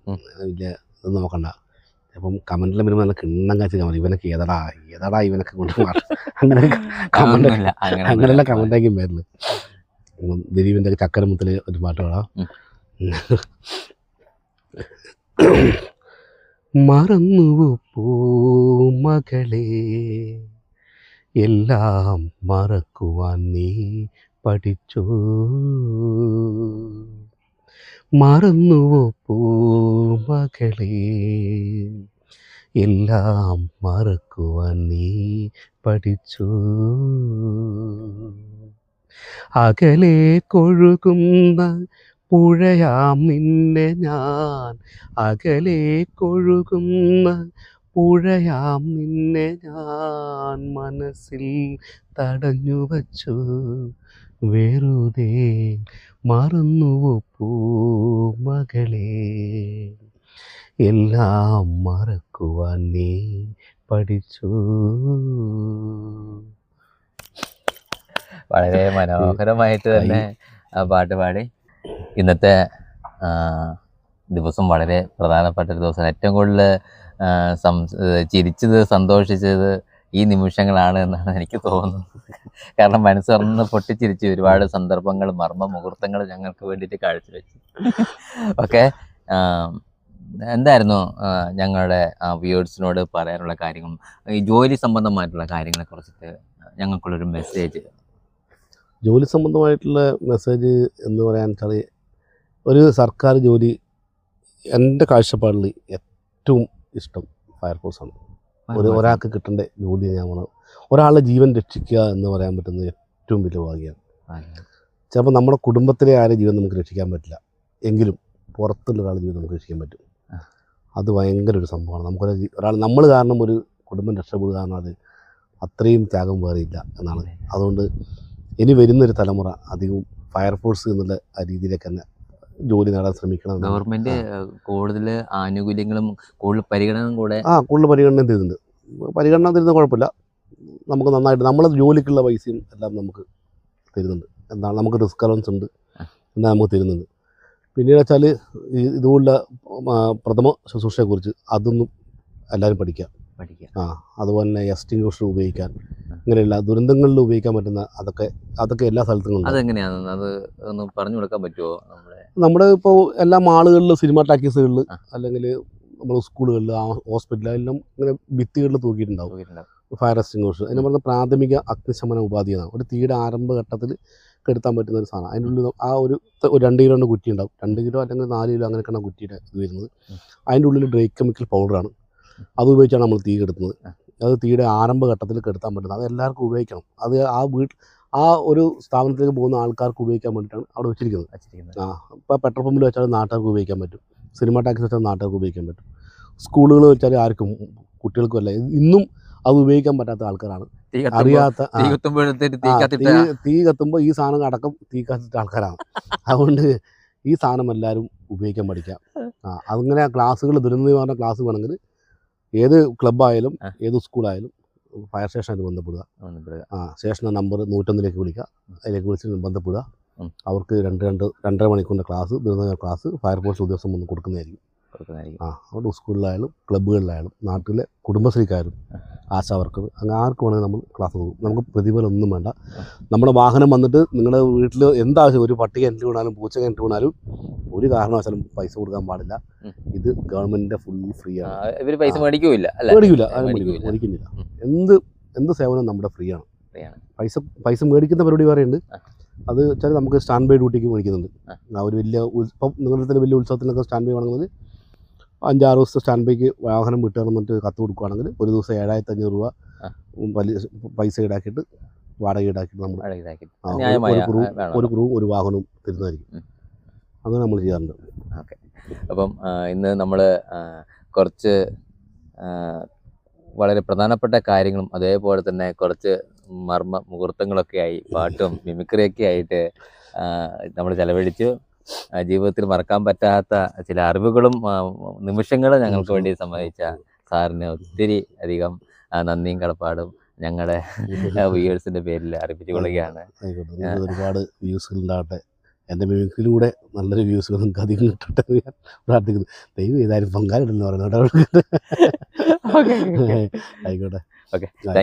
വലിയ ഇത് നോക്കണ്ട. അപ്പം കമൻറ്റിലും വരുമ്പോൾ നല്ല കിണ്ണം കാഴ്ച കമന്റ്, ഇവനൊക്കെ ഏതാടാ ഇവനൊക്കെ കൊണ്ട് പാട്ട്, അങ്ങനെയുള്ള കമൻറ്റായിരിക്കും വരുന്നത്. ദിലീപിൻ്റെ ചക്കരമുത്തിൽ ഒരു പാട്ട് പാടാം. മറന്നുവോ മകളെ എല്ലാം മറക്കുവാൻ നീ പഠിച്ചോ, മറന്നുവോ മകളെ എല്ലാം മറക്കുവാൻ നീ പഠിച്ചോ, അകലെ കൊഴുകുന്ന പുഴയാം നിന്നെ ഞാൻ, അകലെ കൊഴുകുന്ന പുഴയാം നിന്നെ ഞാൻ മനസ്സിൽ തടഞ്ഞു വച്ചു വെറുതെ, മറന്നുവോ മകളെ എല്ലാം മറക്കുവാൻ നീ പഠിച്ചു. വളരെ മനോഹരമായിട്ട് തന്നെ ആ പാട്ട് പാടി. ഇന്നത്തെ ദിവസം വളരെ പ്രധാനപ്പെട്ട ഒരു ദിവസമാണ്. ഏറ്റവും കൂടുതൽ ചിരിച്ചത് സന്തോഷിച്ചത് ഈ നിമിഷങ്ങളാണ് എന്നാണ് എനിക്ക് തോന്നുന്നത്. കാരണം മനസ്സൊന്ന് പൊട്ടിച്ചിരിച്ച് ഒരുപാട് സന്ദർഭങ്ങൾ, മർമ്മ മുഹൂർത്തങ്ങൾ ഞങ്ങൾക്ക് വേണ്ടിയിട്ട് കാഴ്ചവെച്ചു. ഓക്കെ, എന്തായിരുന്നു ഞങ്ങളുടെ വ്യൂവേഴ്സിനോട് പറയാനുള്ള കാര്യങ്ങളും ഈ ജോലി സംബന്ധമായിട്ടുള്ള കാര്യങ്ങളെ കുറിച്ചിട്ട് ഞങ്ങൾക്കുള്ളൊരു മെസ്സേജ്? ജോലി സംബന്ധമായിട്ടുള്ള മെസ്സേജ് എന്ന് പറയാൻ വെച്ചാൽ, ഒരു സർക്കാർ ജോലി എൻ്റെ കാഴ്ചപ്പാടിൽ ഏറ്റവും ഇഷ്ടം ഫയർഫോഴ്സാണ്. ഒരാൾക്ക് കിട്ടേണ്ട ജോലി ഞാൻ ഒരാളുടെ ജീവൻ രക്ഷിക്കുക എന്ന് പറയാൻ പറ്റുന്ന ഏറ്റവും വലിയ ഭാഗ്യമാണ്. ചിലപ്പോൾ നമ്മുടെ കുടുംബത്തിലെ ആരെ ജീവൻ നമുക്ക് രക്ഷിക്കാൻ പറ്റില്ല, എങ്കിലും പുറത്തുള്ള ഒരാളുടെ ജീവൻ നമുക്ക് രക്ഷിക്കാൻ പറ്റും. അത് ഭയങ്കര ഒരു സംഭവമാണ്. ഒരാൾ നമ്മൾ കാരണം ഒരു കുടുംബം രക്ഷപ്പെടുക എന്നത് അത്രയും ത്യാഗം വേറെ ഇല്ല എന്നാണ്. അതുകൊണ്ട് ഇനി വരുന്നൊരു തലമുറ അധികവും ഫയർഫോഴ്സ് എന്നുള്ള ആ രീതിയിലേക്ക് തന്നെ ജോലി നേടാൻ ശ്രമിക്കണം. ഗവൺമെന്റ് കൂടുതൽ ആനുകൂല്യങ്ങളും കൂടുതൽ പരിഗണനയും കൂടെ കൂടുതൽ പരിഗണന തരുന്നുണ്ട്. പരിഗണന തരുന്നത് കുഴപ്പമില്ല, നമുക്ക് നന്നായിട്ട് നമ്മളെ ജോലിക്കുള്ള പൈസയും എല്ലാം നമുക്ക് തരുന്നുണ്ട്. എന്താണ് നമുക്ക് റിസ്ക് അലവൻസ് ഉണ്ട് എന്നാൽ നമുക്ക് തരുന്നുണ്ട്. പിന്നീട് വെച്ചാൽ ഇതുപോലുള്ള പ്രഥമ ശുശ്രൂഷയെക്കുറിച്ച് അതൊന്നും എല്ലാവരും പഠിക്കുക. അതുപോലെ തന്നെ എക്സ്റ്റിങ്ക്വിഷർ ഉപയോഗിക്കാൻ, ഇങ്ങനെയുള്ള ദുരന്തങ്ങളിൽ ഉപയോഗിക്കാൻ പറ്റുന്ന അതൊക്കെ എല്ലാ സ്ഥലത്തും ഉണ്ട്. അതെങ്ങനെയാണ് അത് ഒന്ന് പറഞ്ഞു കൊടുക്കാൻ പറ്റുമോ? നമ്മുടെ ഇപ്പോൾ എല്ലാ മാളുകളിലും, സിനിമ ടാക്കീസുകളിൽ, അല്ലെങ്കിൽ നമ്മൾ സ്കൂളുകളിൽ, ഹോസ്പിറ്റലിലെല്ലാം ഇങ്ങനെ ഭിത്തികളിൽ തൂക്കിയിട്ടുണ്ടാവും ഫയർ എക്സ്റ്റിങ്ക്വിഷർ. അതിന് പറഞ്ഞ പ്രാഥമിക അഗ്നിശമന ഉപാധിയാണ്. ഒരു തീയുടെ ആരംഭഘട്ടത്തിൽ കെടുത്താൻ പറ്റുന്ന ഒരു സാധനം. അതിൻ്റെ ഉള്ളിൽ ആ ഒരു 2 കിലോൻ്റെ കുറ്റി ഉണ്ടാവും, 2 കിലോ അല്ലെങ്കിൽ 4 കിലോ അങ്ങനെയൊക്കെയാണ് കുറ്റിയുടെ ഇത് വരുന്നത്. അതിൻ്റെ ഉള്ളിൽ ഡ്രൈ കെമിക്കൽ പൗഡറാണ്, അത് ഉപയോഗിച്ചാണ് നമ്മൾ തീ കെടുത്തുന്നത്. അത് തീയുടെ ആരംഭഘട്ടത്തിൽ കെടുത്താൻ പറ്റുന്നത്. അത് എല്ലാവർക്കും ഉപയോഗിക്കണം. അത് ആ ഒരു സ്ഥാപനത്തിലേക്ക് പോകുന്ന ആൾക്കാർക്ക് ഉപയോഗിക്കാൻ വേണ്ടിയിട്ടാണ് അവിടെ വെച്ചിരിക്കുന്നത്. ഇപ്പോൾ പെട്രോൾ പമ്പിൽ വെച്ചാൽ നാട്ടുകാർക്ക് ഉപയോഗിക്കാൻ പറ്റും, സിനിമ ടാക്സി വെച്ചാൽ നാട്ടുകാർക്ക് ഉപയോഗിക്കാൻ പറ്റും, സ്കൂളുകൾ വെച്ചാൽ ആർക്കും കുട്ടികൾക്കും അല്ല. ഇന്നും അത് ഉപയോഗിക്കാൻ പറ്റാത്ത ആൾക്കാരാണ്, അറിയാത്ത. തീ കത്തുമ്പോൾ ഈ സാധനം അടക്കം തീ കത്തിച്ച ആൾക്കാരാണ്. അതുകൊണ്ട് ഈ സാധനം എല്ലാവരും ഉപയോഗിക്കാൻ പഠിക്കാം. അങ്ങനെ ക്ലാസ്സുകൾ, ദുരന്ത നിവാരണ ക്ലാസ് വേണമെങ്കിൽ ഏത് ക്ലബ്ബായാലും ഏത് സ്കൂളായാലും ഫയർ സ്റ്റേഷനായിട്ട് ബന്ധപ്പെടുക. സ്റ്റേഷൻ്റെ നമ്പർ 101 വിളിക്കുക, അതിലേക്ക് വിളിച്ച് ബന്ധപ്പെടുക. അവർക്ക് 2.5 മണിക്കൂറിൻ്റെ ക്ലാസ്, ദുരന്ത ക്ലാസ് ഫയർഫോഴ്സ് ഉദ്യോഗസ്ഥൻ വന്ന് കൊടുക്കുന്നതായിരിക്കും. അവിടെ സ്കൂളിലായാലും ക്ലബ്ബുകളിലായാലും നാട്ടിലെ കുടുംബശ്രീക്കാരും ആശാവർക്കർ അങ്ങനെ ആർക്ക് വേണമെങ്കിൽ നമ്മൾ ക്ലാസ് കൊടുക്കും. നമുക്ക് പ്രതിഫലം ഒന്നും വേണ്ട. നമ്മുടെ വാഹനം വന്നിട്ട് നിങ്ങളുടെ വീട്ടിൽ എന്താവശ്യം, ഒരു പട്ടി കിണറ്റ് വീണാലും പൂച്ച കിണറ്റ് വീണാലും ഒരു കാരണവശാലും പൈസ കൊടുക്കാൻ പാടില്ല. ഇത് ഗവൺമെൻറ്റിൻ്റെ ഫുൾ ഫ്രീ ആണ്. ഇവർ പൈസ മേടിക്കില്ല. എന്ത് സേവനം നമ്മുടെ ഫ്രീ ആണ്. പൈസ മേടിക്കുന്ന പരിപാടി പറയുന്നുണ്ട്. അത് വെച്ചാൽ നമുക്ക് സ്റ്റാൻഡ് ബൈ ഡ്യൂട്ടിക്ക് മേടിക്കുന്നുണ്ട്. ഒരു വലിയ നിങ്ങളുടെ വലിയ ഉത്സവത്തിനൊക്കെ സ്റ്റാൻഡ് ബൈ വേണമെങ്കിൽ 5-6 ദിവസത്തെ സ്റ്റാൻഡ് ബൈക്ക് വാഹനം വിട്ടുകയെന്നിട്ട് കത്ത് കൊടുക്കുകയാണെങ്കിൽ ഒരു ദിവസം 7,500 രൂപ പൈസ ഈടാക്കിയിട്ട്, വാടക ഈടാക്കിയിട്ട് നമ്മൾ ഒരു ക്രൂവും ഒരു വാഹനവും തരുന്നതായിരിക്കും. അങ്ങനെ നമ്മൾ ചെയ്യാറുണ്ട്. ഓക്കെ. അപ്പം ഇന്ന് നമ്മൾ കുറച്ച് വളരെ പ്രധാനപ്പെട്ട കാര്യങ്ങളും അതേപോലെ തന്നെ കുറച്ച് മുഹൂർത്തങ്ങളൊക്കെ ആയി, പാട്ടും മിമിക്രിയൊക്കെ ആയിട്ട് നമ്മൾ ചെലവഴിച്ചു. ജീവിതത്തിൽ മറക്കാൻ പറ്റാത്ത ചില അറിവുകളും നിമിഷങ്ങളും ഞങ്ങൾക്ക് വേണ്ടി സമ്മതിച്ച സാറിന് ഒത്തിരി അധികം നന്ദിയും കടപ്പാടും ഞങ്ങളുടെ വ്യൂവേഴ്സിൻ്റെ പേരിൽ അറിയിച്ചു കൊള്ളുകയാണ്. ഒരുപാട് വ്യൂസുകൾ ഉണ്ടാവട്ടെ, എൻ്റെ മിമിക്രിയിലൂടെ നല്ലൊരു വ്യൂസുകൾ നിങ്ങൾക്ക് അധികം കിട്ടട്ടെ ഞാൻ പ്രാർത്ഥിക്കുന്നു. ദൈവം ഏതായാലും പങ്കാളിടെന്ന് പറയുന്നത്. ആയിക്കോട്ടെ. Okay, thank you.